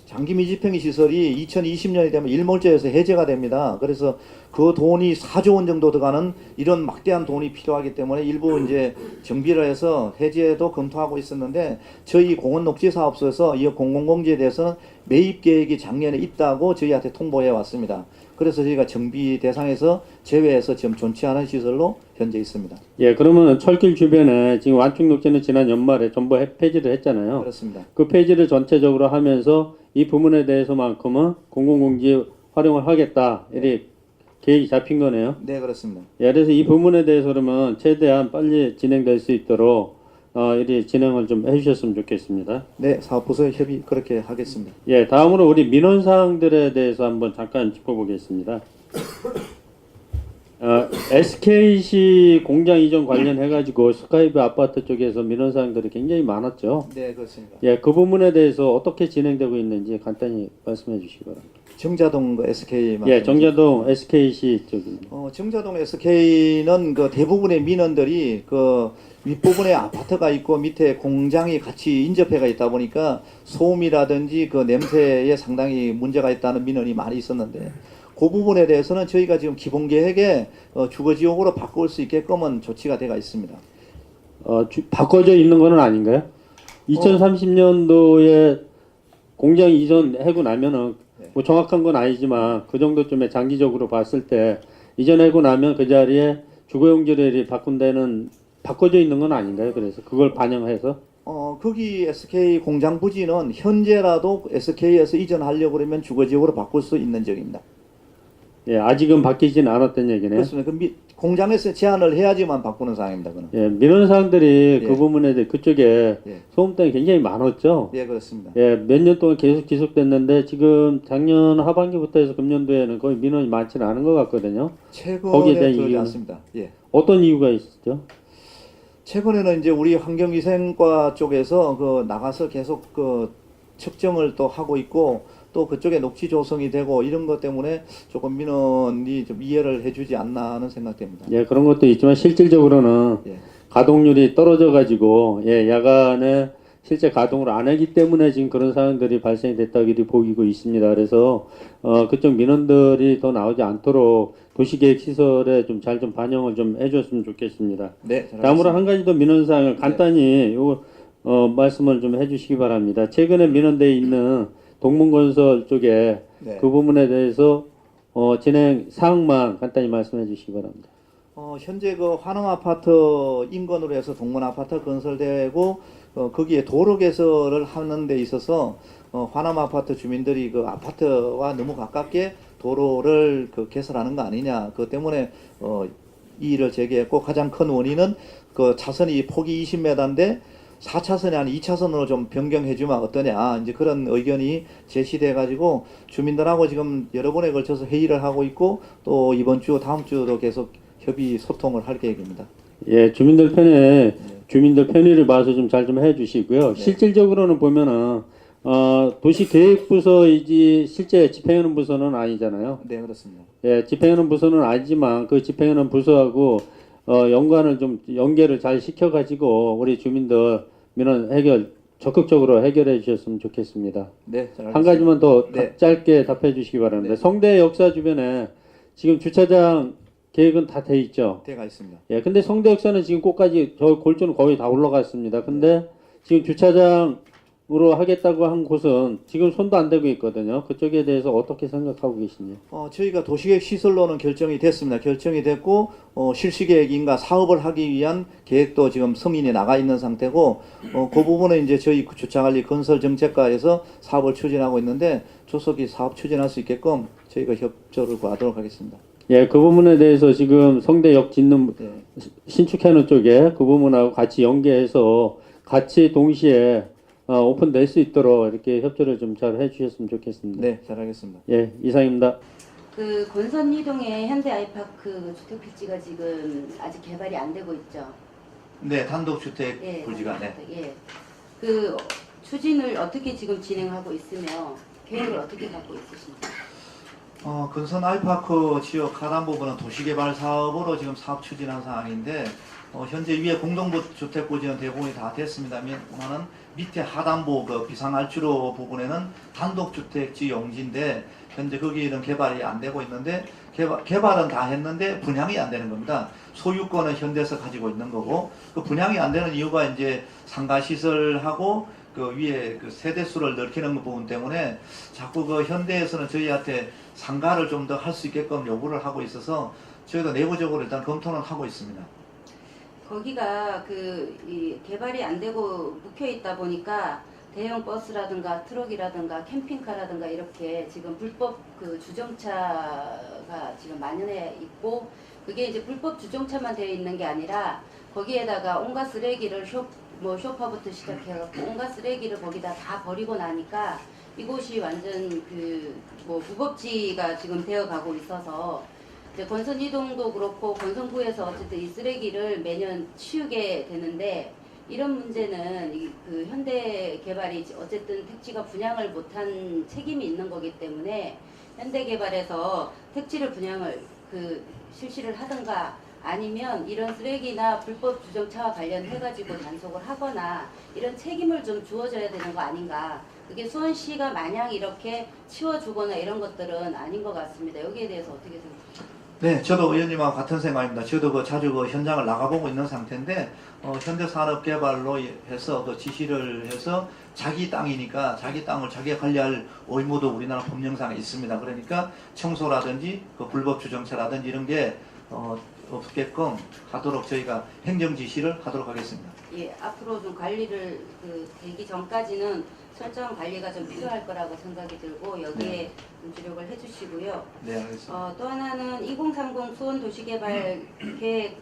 장기 미집행위 시설이 2020년이 되면 일몰제에서 해제가 됩니다. 그래서 그 돈이 4조 원 정도 들어가는 이런 막대한 돈이 필요하기 때문에 일부 이제 정비를 해서 해제도 검토하고 있었는데 저희 공원녹지사업소에서 이 공공공지에 대해서는 매입 계획이 작년에 있다고 저희한테 통보해 왔습니다. 그래서 저희가 정비 대상에서 제외해서 지금 존치하는 시설로 현재 있습니다. 예, 그러면 철길 주변에 지금 완충 녹지는 지난 연말에 전부 폐지를 했잖아요. 그렇습니다. 그 폐지를 전체적으로 하면서 이 부분에 대해서만큼은 공공공지 활용을 하겠다. 이렇게 계획이 잡힌 거네요. 네, 그렇습니다. 예, 그래서 이 부분에 대해서 그러면 최대한 빨리 진행될 수 있도록 이리 진행을 좀 해주셨으면 좋겠습니다. 네, 사업부서 협의 그렇게 하겠습니다. 예, 다음으로 우리 민원 사항들에 대해서 한번 잠깐 짚어보겠습니다. SKC 공장 이전 관련해가지고 스카이브 아파트 쪽에서 민원 사항들이 굉장히 많았죠. 네, 그렇습니다. 예, 그 부분에 대해서 어떻게 진행되고 있는지 간단히 말씀해 주시기 바랍니다. 정자동 SK 예, 정자동 SKC 쪽입니다. 정자동 SK는 그 대부분의 민원들이 그 윗부분에 아파트가 있고 밑에 공장이 같이 인접해가 있다 보니까 소음이라든지 그 냄새에 상당히 문제가 있다는 민원이 많이 있었는데 그 부분에 대해서는 저희가 지금 기본 계획에 주거지역으로 바꿀 수 있게끔은 조치가 되어 있습니다. 바꿔져 있는 거는 아닌가요? 2030년도에 공장 이전하고 나면은 뭐 정확한 건 아니지만 그 정도쯤에 장기적으로 봤을 때 이전하고 나면 그 자리에 주거용지를 바꾼다는 바꿔져 있는 건 아닌가요? 그래서 그걸 반영해서 거기 SK 공장 부지는 현재라도 SK에서 이전하려고 그러면 주거지역으로 바꿀 수 있는 지역입니다. 예, 아직은 바뀌진 않았던 얘기네요. 그렇습니다. 공장에서 제한을 해야지만 바꾸는 상황입니다. 그는. 예, 민원 사항들이 예. 그 부분에 대해 그쪽에 예. 소음 때문에 굉장히 많았죠. 예, 그렇습니다. 예, 몇 년 동안 계속 지속됐는데 지금 작년 하반기부터 해서 금년도에는 거의 민원이 많지는 않은 것 같거든요. 거기에 최근에 대한 그러지 이유는? 않습니다. 예. 어떤 이유가 있었죠? 최근에는 이제 우리 환경위생과 쪽에서 그 나가서 계속 그 측정을 또 하고 있고 또 그쪽에 녹지 조성이 되고 이런 것 때문에 조금 민원이 좀 이해를 해주지 않나 하는 생각됩니다. 예, 그런 것도 있지만 실질적으로는 예. 가동률이 떨어져 가지고 예, 야간에 실제 가동을 안 하기 때문에 지금 그런 상황들이 발생이 됐다고 보이고 있습니다. 그래서 그쪽 민원들이 더 나오지 않도록 도시계획 시설에 좀 잘 좀 반영을 좀 해줬으면 좋겠습니다. 네. 다음으로 한 가지 더 민원 사항을 간단히 요 말씀을 좀 해주시기 바랍니다. 최근에 민원돼 있는 동문건설 쪽에 네. 그 부분에 대해서 진행 사항만 간단히 말씀해 주시기 바랍니다. 현재 그 환흥 아파트 인근으로 해서 동문 아파트 건설되고 거기에 도로 개설을 하는 데 있어서 환암 아파트 주민들이 그 아파트와 너무 가깝게 도로를 그 개설하는 거 아니냐. 그 때문에 이의를 제기했고 가장 큰 원인은 그 차선이 폭이 20m인데 4차선이 아닌 2차선으로 좀 변경해주면 어떠냐. 이제 그런 의견이 제시돼가지고 주민들하고 지금 여러 번에 걸쳐서 회의를 하고 있고 또 이번 주 다음 주도 계속 협의 소통을 할 계획입니다. 예, 주민들 편의를 봐서 좀 잘 좀 해주시고요. 실질적으로는 보면은 도시계획부서이지 실제 집행하는 부서는 아니잖아요. 네, 그렇습니다. 예, 집행하는 부서는 아니지만 그 집행하는 부서하고 연관을 좀 연계를 잘 시켜가지고 우리 주민들 민원 해결 적극적으로 해결해 주셨으면 좋겠습니다. 네, 잘 한 가지만 더 네. 짧게 답해 주시기 바랍니다. 네. 성대 역사 주변에 지금 주차장 계획은 다 돼 있죠. 되어 있습니다. 예, 근데 성대 역사는 지금 꼭까지 저 골조는 거의 다 올라갔습니다. 근데 지금 주차장으로 하겠다고 한 곳은 지금 손도 안 대고 있거든요. 그쪽에 대해서 어떻게 생각하고 계시나요? 저희가 도시계획 시설로는 결정이 됐습니다. 결정이 됐고 실시계획인가 사업을 하기 위한 계획도 지금 승인이 나가 있는 상태고 그 부분은 이제 저희 주차관리 건설정책과에서 사업을 추진하고 있는데 조속히 사업 추진할 수 있게끔 저희가 협조를 구하도록 하겠습니다. 예, 그 부분에 대해서 지금 성대역 짓는 네. 신축하는 쪽에 그 부분하고 같이 연계해서 같이 동시에 오픈될 수 있도록 이렇게 협조를 좀 잘 해주셨으면 좋겠습니다. 네, 잘하겠습니다. 예, 이상입니다. 그 권선이동의 현대 아이파크 주택 필지가 지금 아직 개발이 안 되고 있죠. 네, 단독주택 예, 부지가 네. 예. 그 추진을 어떻게 지금 진행하고 있으며 계획을 어떻게 갖고 있으십니까? 근선 아이파크 지역 하단 부분은 도시개발 사업으로 지금 사업 추진한 상황인데 현재 위에 공동부 주택부지는 대부분이 다 됐습니다만은 밑에 하단부 그 비상알주로 부분에는 단독주택지 용지인데 현재 거기는 개발이 안 되고 있는데 개발은 다 했는데 분양이 안 되는 겁니다. 소유권은 현대에서 가지고 있는 거고 그 분양이 안 되는 이유가 이제 상가시설하고 그 위에 그 세대수를 넓히는 부분 때문에 자꾸 그 현대에서는 저희한테 상가를 좀 더 할 수 있게끔 요구를 하고 있어서 저희도 내부적으로 일단 검토는 하고 있습니다. 거기가 이 개발이 안 되고 묵혀 있다 보니까 대형 버스라든가 트럭이라든가 캠핑카라든가 이렇게 지금 불법 그 주정차가 지금 만연해 있고 그게 이제 불법 주정차만 되어 있는 게 아니라 거기에다가 온갖 쓰레기를 쇼파부터 시작해갖고 온갖 쓰레기를 거기다 다 버리고 나니까 이곳이 완전 무법지가 지금 되어가고 있어서 이제 건선 이동도 그렇고 건선구에서 어쨌든 이 쓰레기를 매년 치우게 되는데 이런 문제는 그 현대개발이 어쨌든 택지가 분양을 못한 책임이 있는 거기 때문에 현대개발에서 택지를 분양을 실시를 하든가 아니면 이런 쓰레기나 불법 주정차와 관련해가지고 단속을 하거나 이런 책임을 좀 주어져야 되는 거 아닌가. 그게 수원시가 마냥 이렇게 치워주거나 이런 것들은 아닌 것 같습니다. 여기에 대해서 어떻게 생각하십니까? 네, 저도 의원님하고 같은 생각입니다. 저도 자주 현장을 나가보고 있는 상태인데 현대산업개발로 해서 지시를 해서 자기 땅이니까 자기 땅을 자기가 관리할 의무도 우리나라 법령상에 있습니다. 그러니까 청소라든지 불법 주정차라든지 이런 게 없게끔 하도록 저희가 행정 지시를 하도록 하겠습니다. 예, 앞으로 좀 관리를 되기 전까지는 철저한 관리가 좀 필요할 거라고 생각이 들고 여기에 좀 주력을 해주시고요. 네, 알겠습니다. 또 하나는 2030 수원 도시개발 계획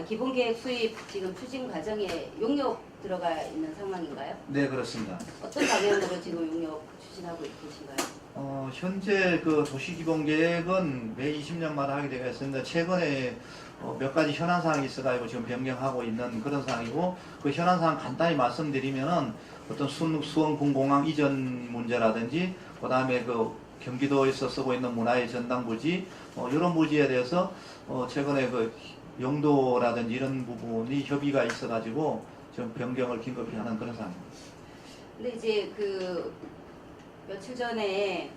기본계획 수립 지금 추진 과정에 용역 들어가 있는 상황인가요? 네, 그렇습니다. 어떤 방향으로 지금 용역 추진하고 계신가요? 현재 도시기본계획은 매 20년마다 하게 되어 있습니다. 최근에 몇 가지 현안 사항이 있어가지고 지금 변경하고 있는 그런 상황이고 그 현안 사항 간단히 말씀드리면은 어떤 수원군공항 이전 문제라든지 그 다음에 경기도에서 쓰고 있는 문화의 전당부지 이런 부지에 대해서 최근에 용도라든지 이런 부분이 협의가 있어가지고 지금 변경을 긴급히 하는 그런 상황입니다. 근데 이제 며칠 전에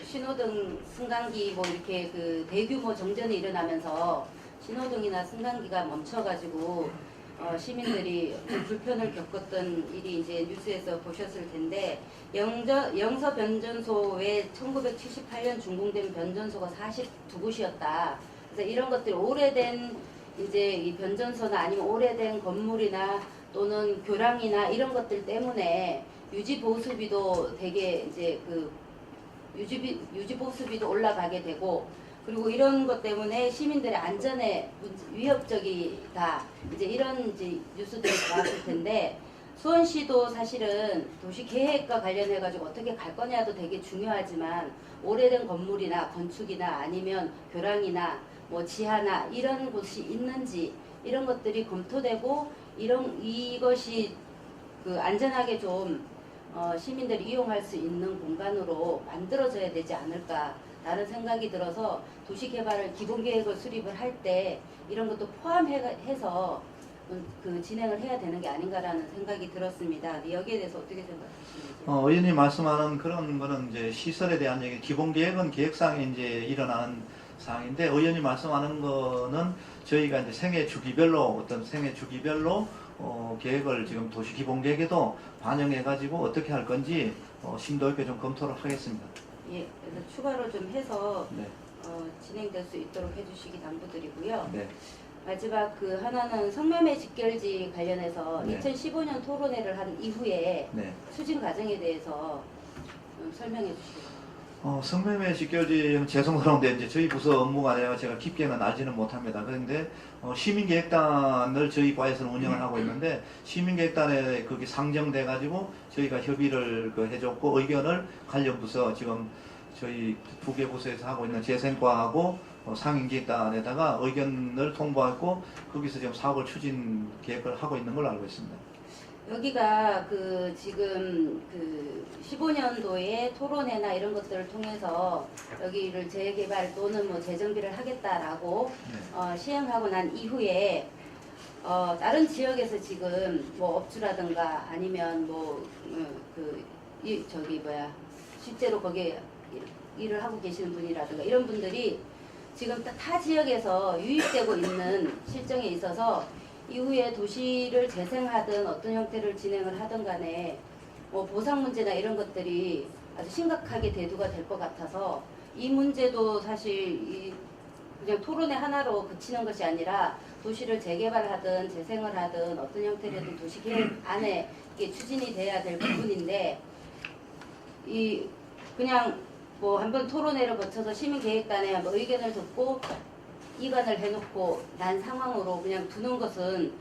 신호등 승강기 이렇게 대규모 정전이 일어나면서 신호등이나 승강기가 멈춰가지고 시민들이 좀 불편을 겪었던 일이 이제 뉴스에서 보셨을 텐데 영서 변전소에 1978년 준공된 변전소가 42곳이었다. 그래서 이런 것들이 오래된 이제 이 변전소나 아니면 오래된 건물이나 또는 교량이나 이런 것들 때문에 유지 보수비도 되게 이제 유지 보수비도 올라가게 되고 그리고 이런 것 때문에 시민들의 안전에 위협적이다. 이제 이런 이제 뉴스들이 나왔을 텐데 수원시도 사실은 도시 계획과 관련해 가지고 어떻게 갈 거냐도 되게 중요하지만 오래된 건물이나 건축이나 아니면 교량이나 지하나 이런 곳이 있는지 이런 것들이 검토되고 이것이 안전하게 좀 시민들이 이용할 수 있는 공간으로 만들어져야 되지 않을까라는 생각이 들어서 도시개발을 기본계획을 수립을 할 때 이런 것도 포함해서 진행을 해야 되는 게 아닌가라는 생각이 들었습니다. 여기에 대해서 어떻게 생각하십니까? 의원님 말씀하는 그런 거는 이제 시설에 대한 얘기, 기본계획은 계획상에 이제 일어나는 사항인데 의원님 말씀하는 거는 저희가 이제 생애 주기별로 계획을 지금 도시기본계획에도 반영해가지고 어떻게 할 건지 심도 있게 좀 검토를 하겠습니다. 예, 그래서 추가로 좀 해서 네. 진행될 수 있도록 해주시기 당부드리고요. 네. 마지막 하나는 성매매 직결지 관련해서 네. 2015년 토론회를 한 이후에 네. 추진 과정에 대해서 좀 설명해 주시죠. 성매매 직결지는 죄송스러운데 이제 저희 부서 업무가 아니라 제가 깊게는 알지는 못합니다. 그런데 시민계획단을 저희 과에서는 운영을 하고 있는데 시민계획단에 그게 상정돼 가지고 저희가 협의를 해줬고 의견을 관련 부서 지금 저희 두 개 부서에서 하고 있는 재생과하고 상임기획단에다가 의견을 통보하고 거기서 지금 사업을 추진 계획을 하고 있는 걸로 알고 있습니다. 여기가 그 지금 그 15년도에 토론회나 이런 것들을 통해서 여기를 재개발 또는 뭐 재정비를 하겠다라고 시행하고 난 이후에 다른 지역에서 지금 뭐 업주라든가 아니면 뭐 실제로 거기에 일을 하고 계시는 분이라든가 이런 분들이 지금 타 지역에서 유입되고 있는 실정에 있어서 이후에 도시를 재생하든 어떤 형태를 진행을 하든 간에 뭐 보상 문제나 이런 것들이 아주 심각하게 대두가 될 것 같아서 이 문제도 사실 그냥 토론회 하나로 그치는 것이 아니라 도시를 재개발하든 재생을 하든 어떤 형태로든 도시계획 안에 이게 추진이 돼야 될 부분인데 그냥 뭐 한번 토론회를 거쳐서 시민계획단에 뭐 의견을 듣고 이관을 해놓고 난 상황으로 그냥 두는 것은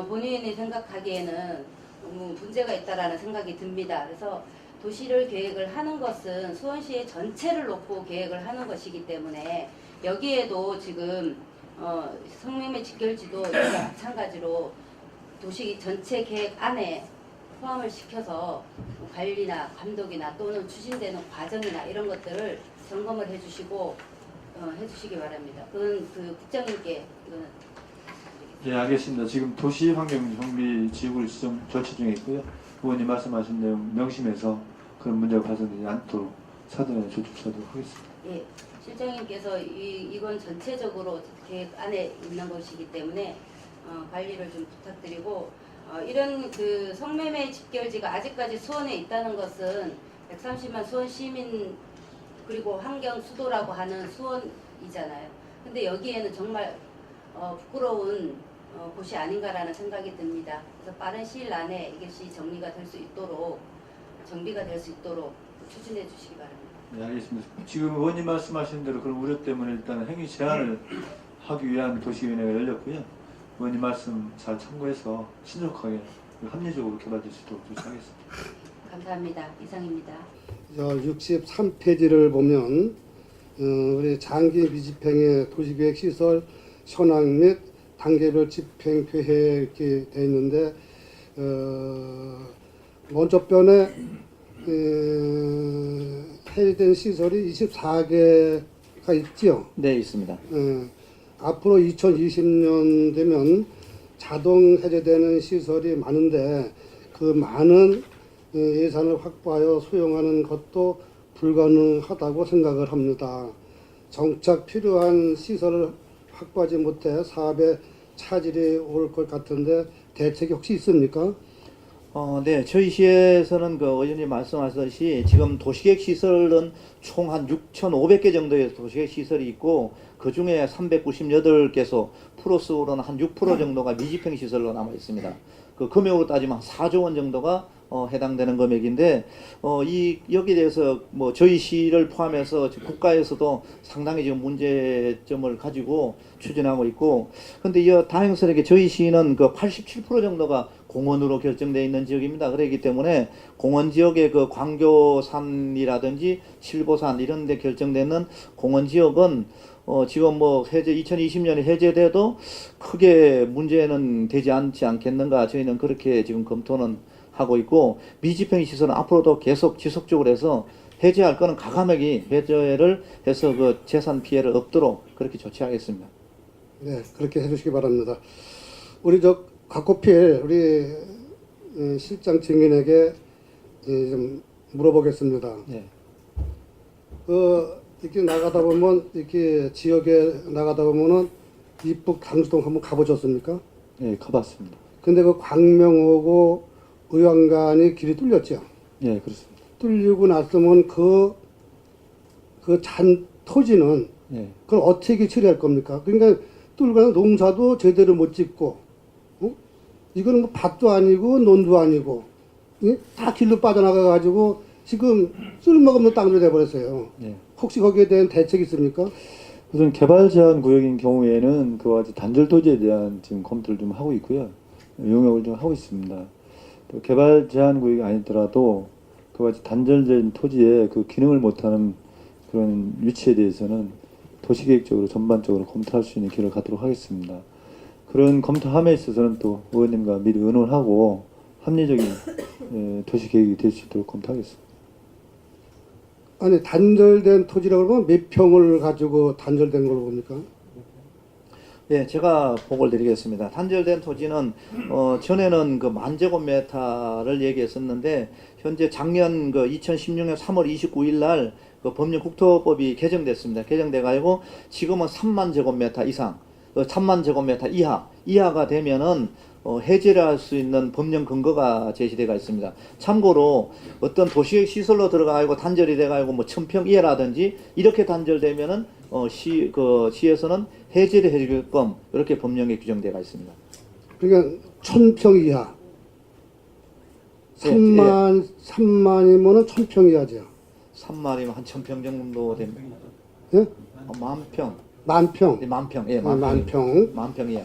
본인이 생각하기에는 너무 문제가 있다라는 생각이 듭니다. 그래서 도시를 계획을 하는 것은 수원시의 전체를 놓고 계획을 하는 것이기 때문에 여기에도 지금 성매매 직결지도 마찬가지로 도시 전체 계획 안에 포함을 시켜서 관리나 감독이나 또는 추진되는 과정이나 이런 것들을 점검을 해주시고 해주시기 바랍니다. 그건 그 국장님께 이거는. 네, 알겠습니다. 지금 도시환경정비지구를 지정 조치 중에 있고요. 의원님 말씀하신 내용 명심해서 그런 문제가 발생되지 않도록 사전에 조치하도록 하겠습니다. 예, 실장님께서 이건 전체적으로 계획 안에 있는 것이기 때문에 관리를 좀 부탁드리고 이런 그 성매매 집결지가 아직까지 수원에 있다는 것은 130만 수원 시민 그리고 환경 수도라고 하는 수원이잖아요. 근데 여기에는 정말 부끄러운 곳이 아닌가라는 생각이 듭니다. 그래서 빠른 시일 안에 이것이 정비가 될 수 있도록 추진해 주시기 바랍니다. 네, 알겠습니다. 지금 의원님 말씀하신 대로 그런 우려 때문에 일단 행위 제한을 하기 위한 도시위원회가 열렸고요. 의원님 말씀 잘 참고해서 신속하게 합리적으로 개발될 수 있도록 조치하겠습니다. 감사합니다. 이상입니다. 63페이지를 보면 우리 장기 미집행의 도시계획 시설 현황 및 단계별 집행 계획 이렇게 되어 있는데 먼저 편에 해제된 시설이 24개가 있죠. 네, 있습니다. 앞으로 2020년 되면 자동 해제되는 시설이 많은데 그 많은 예산을 확보하여 수용하는 것도 불가능하다고 생각을 합니다. 정착 필요한 시설을 확보하지 못해 사업에 차질이 올 것 같은데 대책이 혹시 있습니까? 네, 저희 시에서는 그 의원님 말씀하셨듯이 지금 도시계획 시설은 총 한 6,500개 정도의 도시계획 시설이 있고 그 중에 398개소 플러스로는 한 6% 정도가 미집행 시설로 남아 있습니다. 그 금액으로 따지면 4조 원 정도가 해당되는 금액인데 여기에 대해서 뭐 저희 시를 포함해서 국가에서도 상당히 지금 문제점을 가지고 추진하고 있고, 근데 이 다행스럽게 저희 시는 그 87% 정도가 공원으로 결정되어 있는 지역입니다. 그렇기 때문에 공원 지역의 그 광교산이라든지 칠보산 이런 데 결정되는 공원 지역은 지금 뭐 2020년에 해제돼도 크게 문제는 되지 않지 않겠는가, 저희는 그렇게 지금 검토는 하고 있고, 미집행 시설은 앞으로도 계속 지속적으로 해서 해제할 거는 과감하게 해제를 해서 그 재산 피해를 없도록 그렇게 조치하겠습니다. 네, 그렇게 해주시기 바랍니다. 우리 곽호필 우리 실장 증인에게 좀 물어보겠습니다. 네. 이렇게 나가다 보면 이렇게 지역에 나가다 보면은 이북 당수동 한번 가보셨습니까? 네, 가봤습니다. 근데 그 광명호고 의왕간이 길이 뚫렸죠. 네, 그렇습니다. 뚫리고 났으면 그 잔 토지는 네. 그걸 어떻게 처리할 겁니까? 그러니까 뚫거나 농사도 제대로 못 짓고, 이거는 뭐 밭도 아니고 논도 아니고, 다 길로 빠져나가 가지고 지금 쓸모가 없는 땅으로 돼버렸어요. 네. 혹시 거기에 대한 대책이 있습니까? 우선 개발 제한 구역인 경우에는 그와 같이 단절 토지에 대한 지금 검토를 좀 하고 있고요. 용역을 좀 하고 있습니다. 또 개발 제한 구역이 아니더라도 그와 같이 단절된 토지에 그 기능을 못하는 그런 위치에 대해서는 도시계획적으로 전반적으로 검토할 수 있는 기회를 갖도록 하겠습니다. 그런 검토함에 있어서는 또 의원님과 미리 의논하고 합리적인 도시 계획이 될 수 있도록 검토하겠습니다. 아니 단절된 토지라고 그러면 몇 평을 가지고 단절된 걸로 봅니까? 예, 제가 보고를 드리겠습니다. 단절된 토지는 전에는 그 10,000제곱미터를 얘기했었는데 현재 작년 그 2016년 3월 29일 날 그 법령국토법이 개정됐습니다. 개정돼 가지고 지금은 3만 제곱미터 이상, 3만 제곱미터 이하가 되면은 해제를 할 수 있는 법령 근거가 제시되어 있습니다. 참고로 어떤 도시의 시설로 들어가고 단절이 돼가지고 뭐 1,000평 이하라든지 이렇게 단절되면은 시에서는 해제를 해주게끔 이렇게 법령에 규정되어 있습니다. 그러니까 1,000평 이하. 3만이면은 1,000평 이하죠. 3만이면 한 1,000평 정도 됩니다. 예? 10,000평. 10,000평. 네, 10,000평. 예, 10,000평. 10,000평 이하.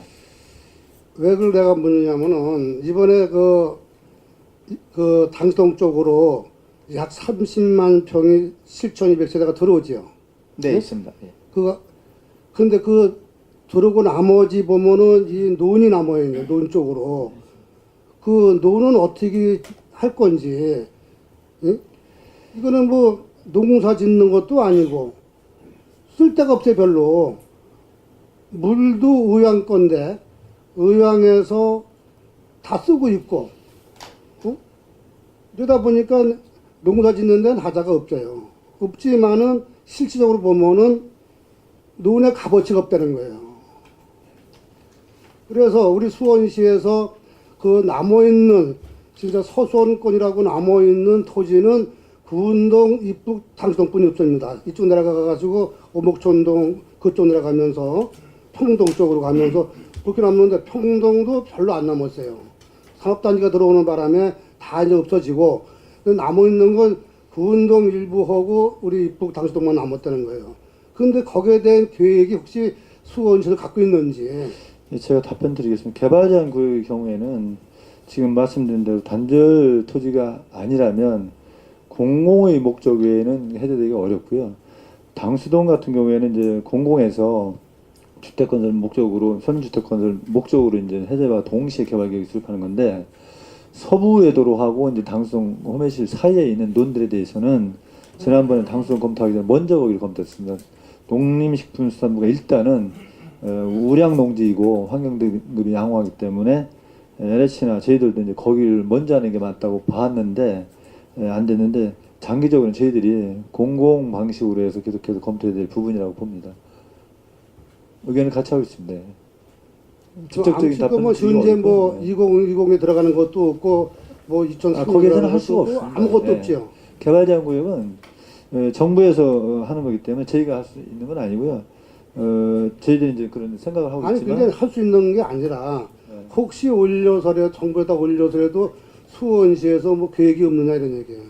왜 그걸 내가 묻느냐면은 이번에 그 당수동 쪽으로 약 30만 평이 7,200세대가 들어오지요. 네, 예? 있습니다. 예. 근데 들어오고 나머지 보면은 이 논이 남아있네요. 논 쪽으로. 그 논은 어떻게 할 건지. 예? 이거는 뭐 농사 짓는 것도 아니고 쓸 데가 없어요, 별로. 물도 의왕 건데 의왕에서 다 쓰고 있고, 이러다 보니까 농사 짓는 데는 하자가 없어요. 없지만은 실질적으로 보면은 논의 값어치가 없다는 거예요. 그래서 우리 수원시에서 그 남아있는 진짜 서수원권이라고 남아있는 토지는 구운동, 입북, 당수동뿐이 없습니다. 이쪽 내려가가지고 오목촌동 그쪽 내려가면서 평동 쪽으로 가면서 그렇게 남는데 평동도 별로 안 남았어요. 산업단지가 들어오는 바람에 다 이제 없어지고 남아있는 건 구운동 일부하고 우리 입북, 당수동만 남았다는 거예요. 근데 거기에 대한 계획이 혹시 수원시에서 갖고 있는지. 제가 답변 드리겠습니다. 개발제한 구역의 경우에는 지금 말씀드린 대로 단절 토지가 아니라면 공공의 목적 외에는 해제되기 어렵고요. 당수동 같은 경우에는 이제 공공에서 주택 건설 목적으로 선주택 건설 목적으로 이제 해제와 동시에 개발 계획을 수립하는 건데 서부 외도로하고 이제 당수동 호매실 사이에 있는 논들에 대해서는 지난번에 당수동 검토하기 전에 먼저 거기를 검토했습니다. 농림식품수산부가 일단은 우량 농지이고 환경등급이 양호하기 때문에 LH나 저희들도 이제 거기를 먼저 하는 게 맞다고 봤는데 안 됐는데 장기적으로는 저희들이 공공 방식으로 해서 계속해서 검토해야 될 부분이라고 봅니다. 의견을 같이 하고 있습니다. 직접적인 답변은 현재 뭐 2020에 들어가는 것도 없고 뭐 2030에 거기에서는 할 수가 없습니다. 아무것도 네. 없죠. 개발제한구역은 정부에서 하는 거기 때문에 저희가 할 수 있는 건 아니고요. 저희들이 이제 그런 생각을 하고 아니 있지만 근데 할 수 있는 게 아니라 혹시 올려서라도 정부에다 올려서라도 수원시에서 뭐 계획이 없느냐 이런 얘기예요.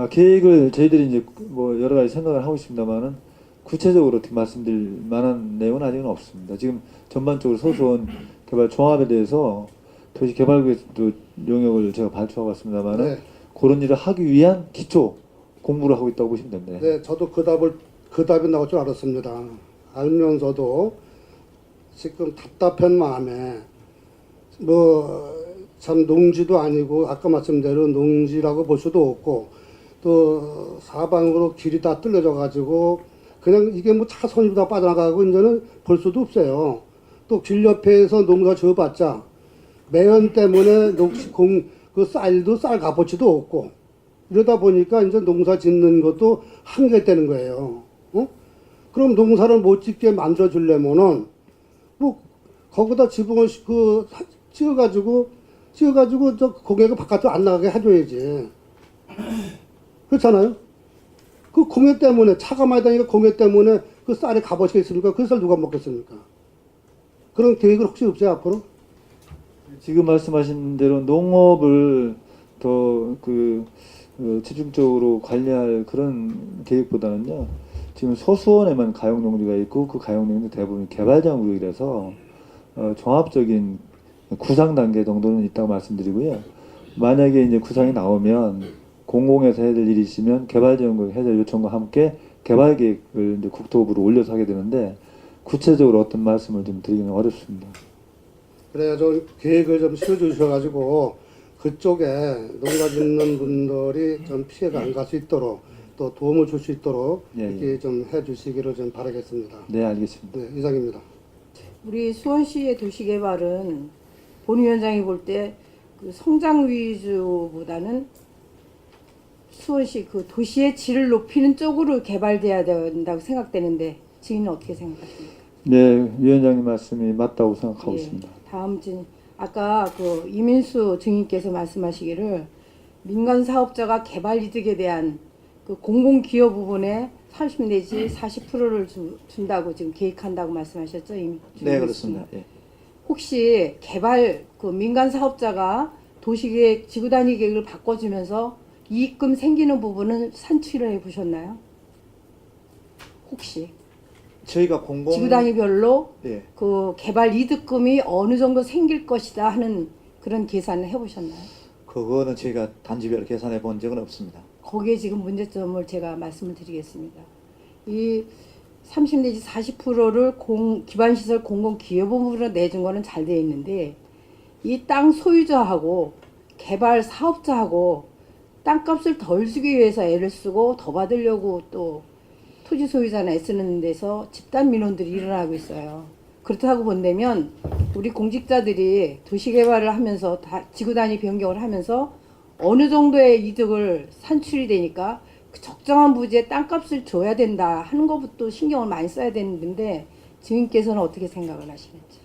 계획을 저희들이 이제 뭐 여러 가지 생각을 하고 있습니다만은 구체적으로 어떻게 말씀드릴 만한 내용은 아직은 없습니다. 지금 전반적으로 소수원 개발 종합에 대해서 도시 개발구역도 용역을 제가 발표하고 왔습니다만은 네. 그런 일을 하기 위한 기초 공부를 하고 있다고 보시면 됩니다. 네, 저도 그 답이 나올 줄 알았습니다. 알면서도 지금 답답한 마음에 뭐 참 농지도 아니고 아까 말씀대로 농지라고 볼 수도 없고 또 사방으로 길이 다 뚫려져 가지고 그냥 이게 뭐 차선이 다 빠져나가고 이제는 볼 수도 없어요. 또 길 옆에서 농사 지어봤자 매연 때문에 그 쌀도 쌀 값어치도 없고 이러다 보니까 이제 농사 짓는 것도 한계되는 거예요. 그럼 농사를 못 짓게 만들어 주려면은 뭐 거기다 지붕을 찍어가지고 저 공해가 바깥으로 안 나가게 해줘야지. 그렇잖아요. 그 공해 때문에 차가 많이 다니니까 공해 때문에 그 쌀이 값어치가 있습니까? 그 쌀 누가 먹겠습니까? 그런 계획을 혹시 없어요 앞으로? 지금 말씀하신 대로 농업을 더 집중적으로 관리할 그런 계획보다는요. 지금 소수원에만 가용농지가 있고 그 가용농지 대부분 개발장구역이라서 종합적인 구상 단계 정도는 있다고 말씀드리고요. 만약에 이제 구상이 나오면 공공에서 해야 될 일이 있으면 개발지원구역 해제 요청과 함께 개발 계획을 이제 국토부로 올려서 하게 되는데 구체적으로 어떤 말씀을 좀 드리기는 어렵습니다. 그래야 좀 계획을 좀 실어주셔가지고 그쪽에 농가 짓는 분들이 좀 피해가 안 갈 수 있도록 또 도움을 줄 수 있도록 예, 예. 이렇게 좀 해주시기를 좀 바라겠습니다. 네, 알겠습니다. 네, 이상입니다. 우리 수원시의 도시개발은 본 위원장이 볼 때 그 성장 위주보다는 수원시 그 도시의 질을 높이는 쪽으로 개발돼야 된다고 생각되는데 지금은 어떻게 생각하십니까? 네, 위원장님 말씀이 맞다고 생각하고 예. 있습니다. 다음 진 아까 그 이민수 증인께서 말씀하시기를 민간 사업자가 개발 이득에 대한 그 공공기여 부분에 30 내지 40%를 준다고 지금 계획한다고 말씀하셨죠? 네, 그렇습니다. 예. 혹시 개발 그 민간 사업자가 도시계획 지구단위 계획을 바꿔주면서 이익금 생기는 부분은 산출을 해보셨나요? 혹시 저희가 공공 지구단위별로 예. 그 개발 이득금이 어느 정도 생길 것이다 하는 그런 계산을 해보셨나요? 그거는 저희가 단지별로 계산해 본 적은 없습니다. 거기에 지금 문제점을 제가 말씀을 드리겠습니다. 이 30 내지 40%를 기반시설 공공기여부문으로 내준 거는 잘 되어 있는데 이 땅 소유자하고 개발 사업자하고 땅값을 덜 주기 위해서 애를 쓰고 더 받으려고 또 토지 소유자나 애쓰는 데서 집단 민원들이 일어나고 있어요. 그렇다고 본다면 우리 공직자들이 도시개발을 하면서 지구 단위 변경을 하면서 어느 정도의 이득을 산출이 되니까 그 적정한 부지에 땅값을 줘야 된다 하는 것부터 신경을 많이 써야 되는데 증인께서는 어떻게 생각을 하시는지?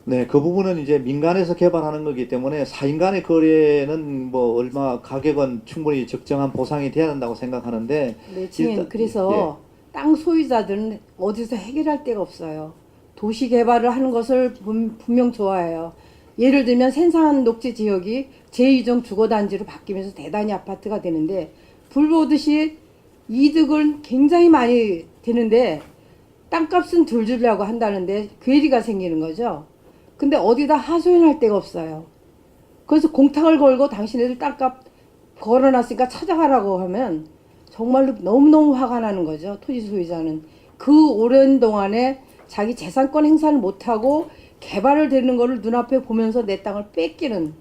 네, 그 부분은 이제 민간에서 개발하는 거기 때문에 사인 간의 거래는 뭐 얼마 가격은 충분히 적정한 보상이 돼야 된다고 생각하는데 네, 증인 일단- 그래서 땅 소유자들은 어디서 해결할 데가 없어요. 도시 개발을 하는 것을 분명 좋아해요. 예를 들면 생산 녹지 지역이 제2종 주거단지로 바뀌면서 대단히 아파트가 되는데 불 보듯이 이득은 굉장히 많이 되는데 땅값은 덜 주려고 한다는데 괴리가 생기는 거죠. 근데 어디다 하소연할 데가 없어요. 그래서 공탁을 걸고 당신네들 땅값 걸어놨으니까 찾아가라고 하면 정말로 너무너무 화가 나는 거죠. 토지 소유자는. 그 오랜 동안에 자기 재산권 행사를 못하고 개발을 되는 거를 눈앞에 보면서 내 땅을 뺏기는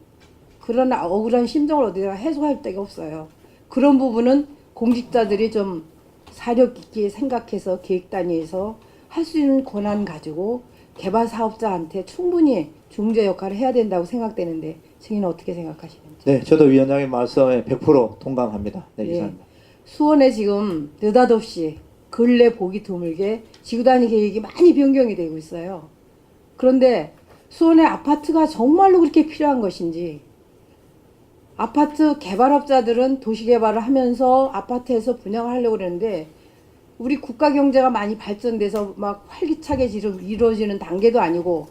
그런 억울한 심정을 어디다가 해소할 데가 없어요. 그런 부분은 공직자들이 좀 사력 있게 생각해서 계획 단위에서 할 수 있는 권한 가지고 개발 사업자한테 충분히 중재 역할을 해야 된다고 생각되는데 증인은 어떻게 생각하시는지? 네, 저도 위원장의 말씀에 100% 동감합니다. 네, 예. 이상입니다. 수원에 지금 느닷없이 근래 보기 드물게 지구단위 계획이 많이 변경이 되고 있어요. 그런데 수원의 아파트가 정말로 그렇게 필요한 것인지 아파트 개발업자들은 도시개발을 하면서 아파트에서 분양을 하려고 그러는데 우리 국가 경제가 많이 발전돼서 막 활기차게 이루어지는 단계도 아니고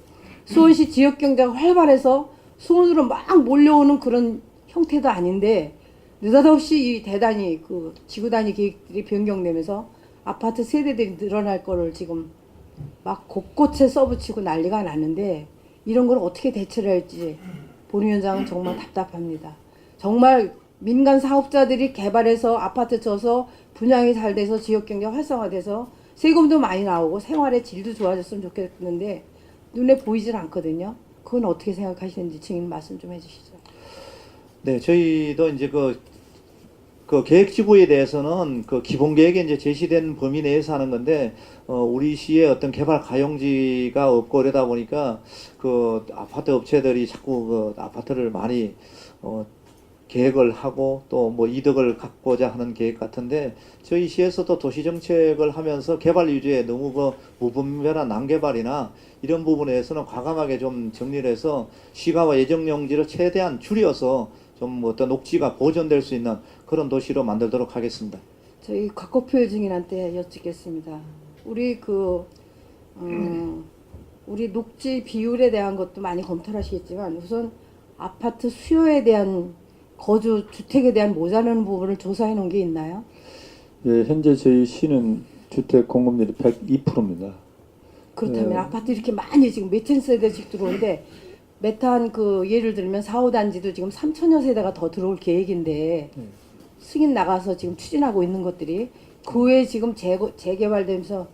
수원시 지역 경제가 활발해서 수원으로 막 몰려오는 그런 형태도 아닌데 느닷없이 이 대단히 그 지구 단위 계획들이 변경되면서 아파트 세대들이 늘어날 거를 지금 막 곳곳에 써붙이고 난리가 났는데 이런 걸 어떻게 대처를 할지 본 위원장은 정말 답답합니다. 정말 민간 사업자들이 개발해서 아파트 져서 분양이 잘 돼서 지역경제 활성화돼서 세금도 많이 나오고 생활의 질도 좋아졌으면 좋겠는데 눈에 보이질 않거든요. 그건 어떻게 생각하시는지 증인 말씀 좀 해주시죠. 네, 저희도 이제 그 계획지구에 대해서는 그 기본 계획에 이제 제시된 범위 내에서 하는 건데 우리 시에 어떤 개발 가용지가 없고 그러다 보니까 그 아파트 업체들이 자꾸 그 아파트를 많이 계획을 하고 또 뭐 이득을 갖고자 하는 계획 같은데 저희 시에서도 도시정책을 하면서 개발 위주의 너무 그 무분별한 난개발이나 이런 부분에서는 과감하게 좀 정리를 해서 시가와 예정용지를 최대한 줄여서 좀 어떤 녹지가 보존될 수 있는 그런 도시로 만들도록 하겠습니다. 저희 곽고표 증인한테 여쭙겠습니다. 우리 우리 녹지 비율에 대한 것도 많이 검토를 하시겠지만 우선 아파트 수요에 대한 거주 주택에 대한 모자라는 부분을 조사해 놓은 게 있나요? 예, 현재 저희 시는 주택 공급률이 102%입니다. 그렇다면 네. 아파트 이렇게 많이 지금 몇천 세대씩 들어오는데 메탄 그 예를 들면 4, 5단지도 지금 3천여 세대가 더 들어올 계획인데 승인 나가서 지금 추진하고 있는 것들이 그 외에 지금 재개발되면서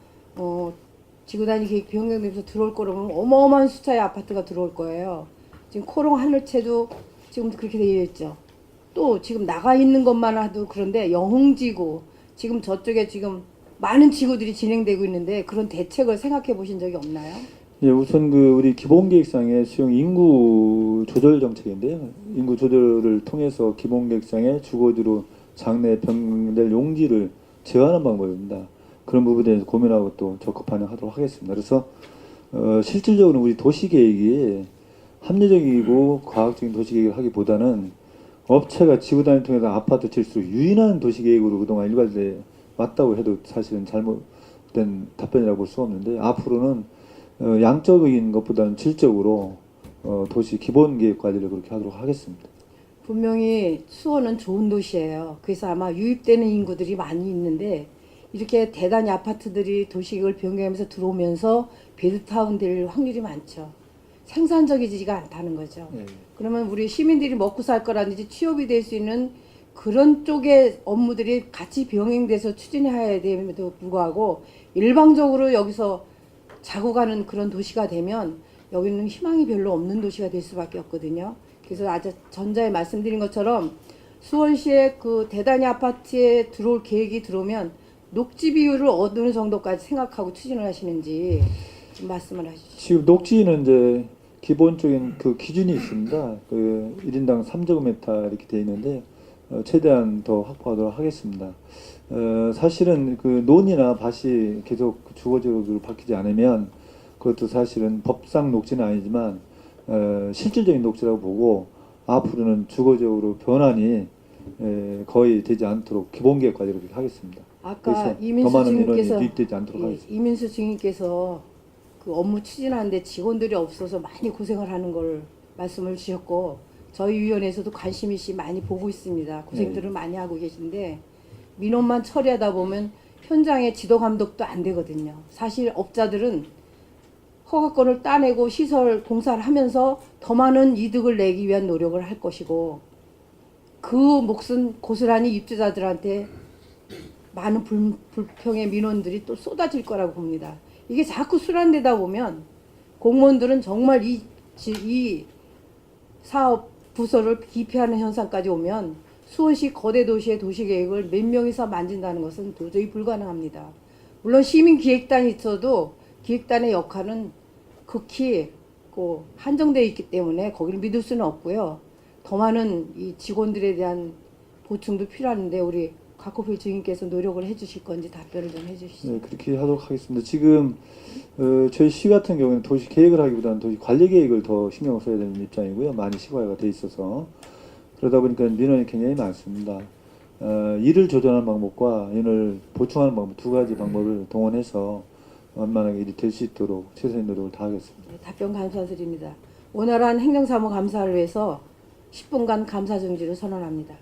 지구단위 계획 변경되면서 들어올 거라면 어마어마한 숫자의 아파트가 들어올 거예요. 지금 코롱 하늘채도 지금 그렇게 되어 있죠. 또 지금 나가 있는 것만 해도 그런데 영흥지구 지금 저쪽에 지금 많은 지구들이 진행되고 있는데 그런 대책을 생각해 보신 적이 없나요? 예, 우선 그 우리 기본계획상의 수용 인구 조절 정책인데요. 인구 조절을 통해서 기본계획상의 주거지로 장래 변경될 용지를 제한하는 방법입니다. 그런 부분에 대해서 고민하고 또 적극 반영하도록 하겠습니다. 그래서 실질적으로 우리 도시계획이 합리적이고 과학적인 도시계획을 하기보다는 업체가 지구단위를 통해서 아파트 질수를 유인하는 도시계획으로 그동안 일관돼 왔다고 해도 사실은 잘못된 답변이라고 볼 수 없는데, 앞으로는 양적인 것보다는 질적으로 도시 기본계획 관리를 그렇게 하도록 하겠습니다. 분명히 수원은 좋은 도시예요. 그래서 아마 유입되는 인구들이 많이 있는데 이렇게 대단히 아파트들이 도시계획을 변경하면서 들어오면서 베드타운 될 확률이 많죠. 생산적이지가 않다는 거죠. 예. 그러면 우리 시민들이 먹고 살 거라든지 취업이 될 수 있는 그런 쪽의 업무들이 같이 병행돼서 추진해야 됨에도 불구하고 일방적으로 여기서 자고 가는 그런 도시가 되면 여기는 희망이 별로 없는 도시가 될 수밖에 없거든요. 그래서 아주 전자에 말씀드린 것처럼 수원시의 그 대단히 아파트에 들어올 계획이 들어오면 녹지 비율을 어느 정도까지 생각하고 추진을 하시는지 좀 말씀을 해주시죠. 지금 녹지는 이제 기본적인 그 기준이 있습니다. 그 1인당 3제곱미터 이렇게 돼 있는데 최대한 더 확보하도록 하겠습니다. 사실은 그 논이나 밭이 계속 주거지로 바뀌지 않으면 그것도 사실은 법상 녹지는 아니지만 실질적인 녹지라고 보고 앞으로는 주거적으로 변환이 거의 되지 않도록 기본계획 관리를 그렇게 하겠습니다. 아까 그래서 더 이민수 많은 인원이 증인께서 유입되지 않도록 하겠습니다. 이민수 증인께서 그 업무 추진하는데 직원들이 없어서 많이 고생을 하는 걸 말씀을 주셨고 저희 위원회에서도 관심 있이 많이 보고 있습니다. 고생들을 많이 하고 계신데 민원만 처리하다 보면 현장에 지도 감독도 안 되거든요. 사실 업자들은 허가권을 따내고 시설 공사를 하면서 더 많은 이득을 내기 위한 노력을 할 것이고 그 몫은 고스란히 입주자들한테 많은 불평의 민원들이 또 쏟아질 거라고 봅니다. 이게 자꾸 순환되다 보면 공무원들은 정말 이 사업 부서를 기피하는 현상까지 오면 수원시 거대 도시의 도시계획을 몇 명이서 만진다는 것은 도저히 불가능합니다. 물론 시민기획단이 있어도 기획단의 역할은 극히 한정되어 있기 때문에 거기를 믿을 수는 없고요. 더 많은 이 직원들에 대한 보충도 필요한데 우리 곽호필 증인께서 노력을 해주실 건지 답변을 좀 해주시죠. 네, 그렇게 하도록 하겠습니다. 지금 저희 시 같은 경우는 도시 계획을 하기보다는 도시 관리 계획을 더 신경을 써야 되는 입장이고요. 많이 시가화가 돼 있어서 그러다 보니까 민원이 굉장히 많습니다. 일을 조정하는 방법과 일을 보충하는 방법 두 가지 방법을 동원해서 원만하게 일이 될 수 있도록 최선의 노력을 다하겠습니다. 네, 답변 감사드립니다. 원활한 행정사무 감사를 위해서 10분간 감사 정지를 선언합니다.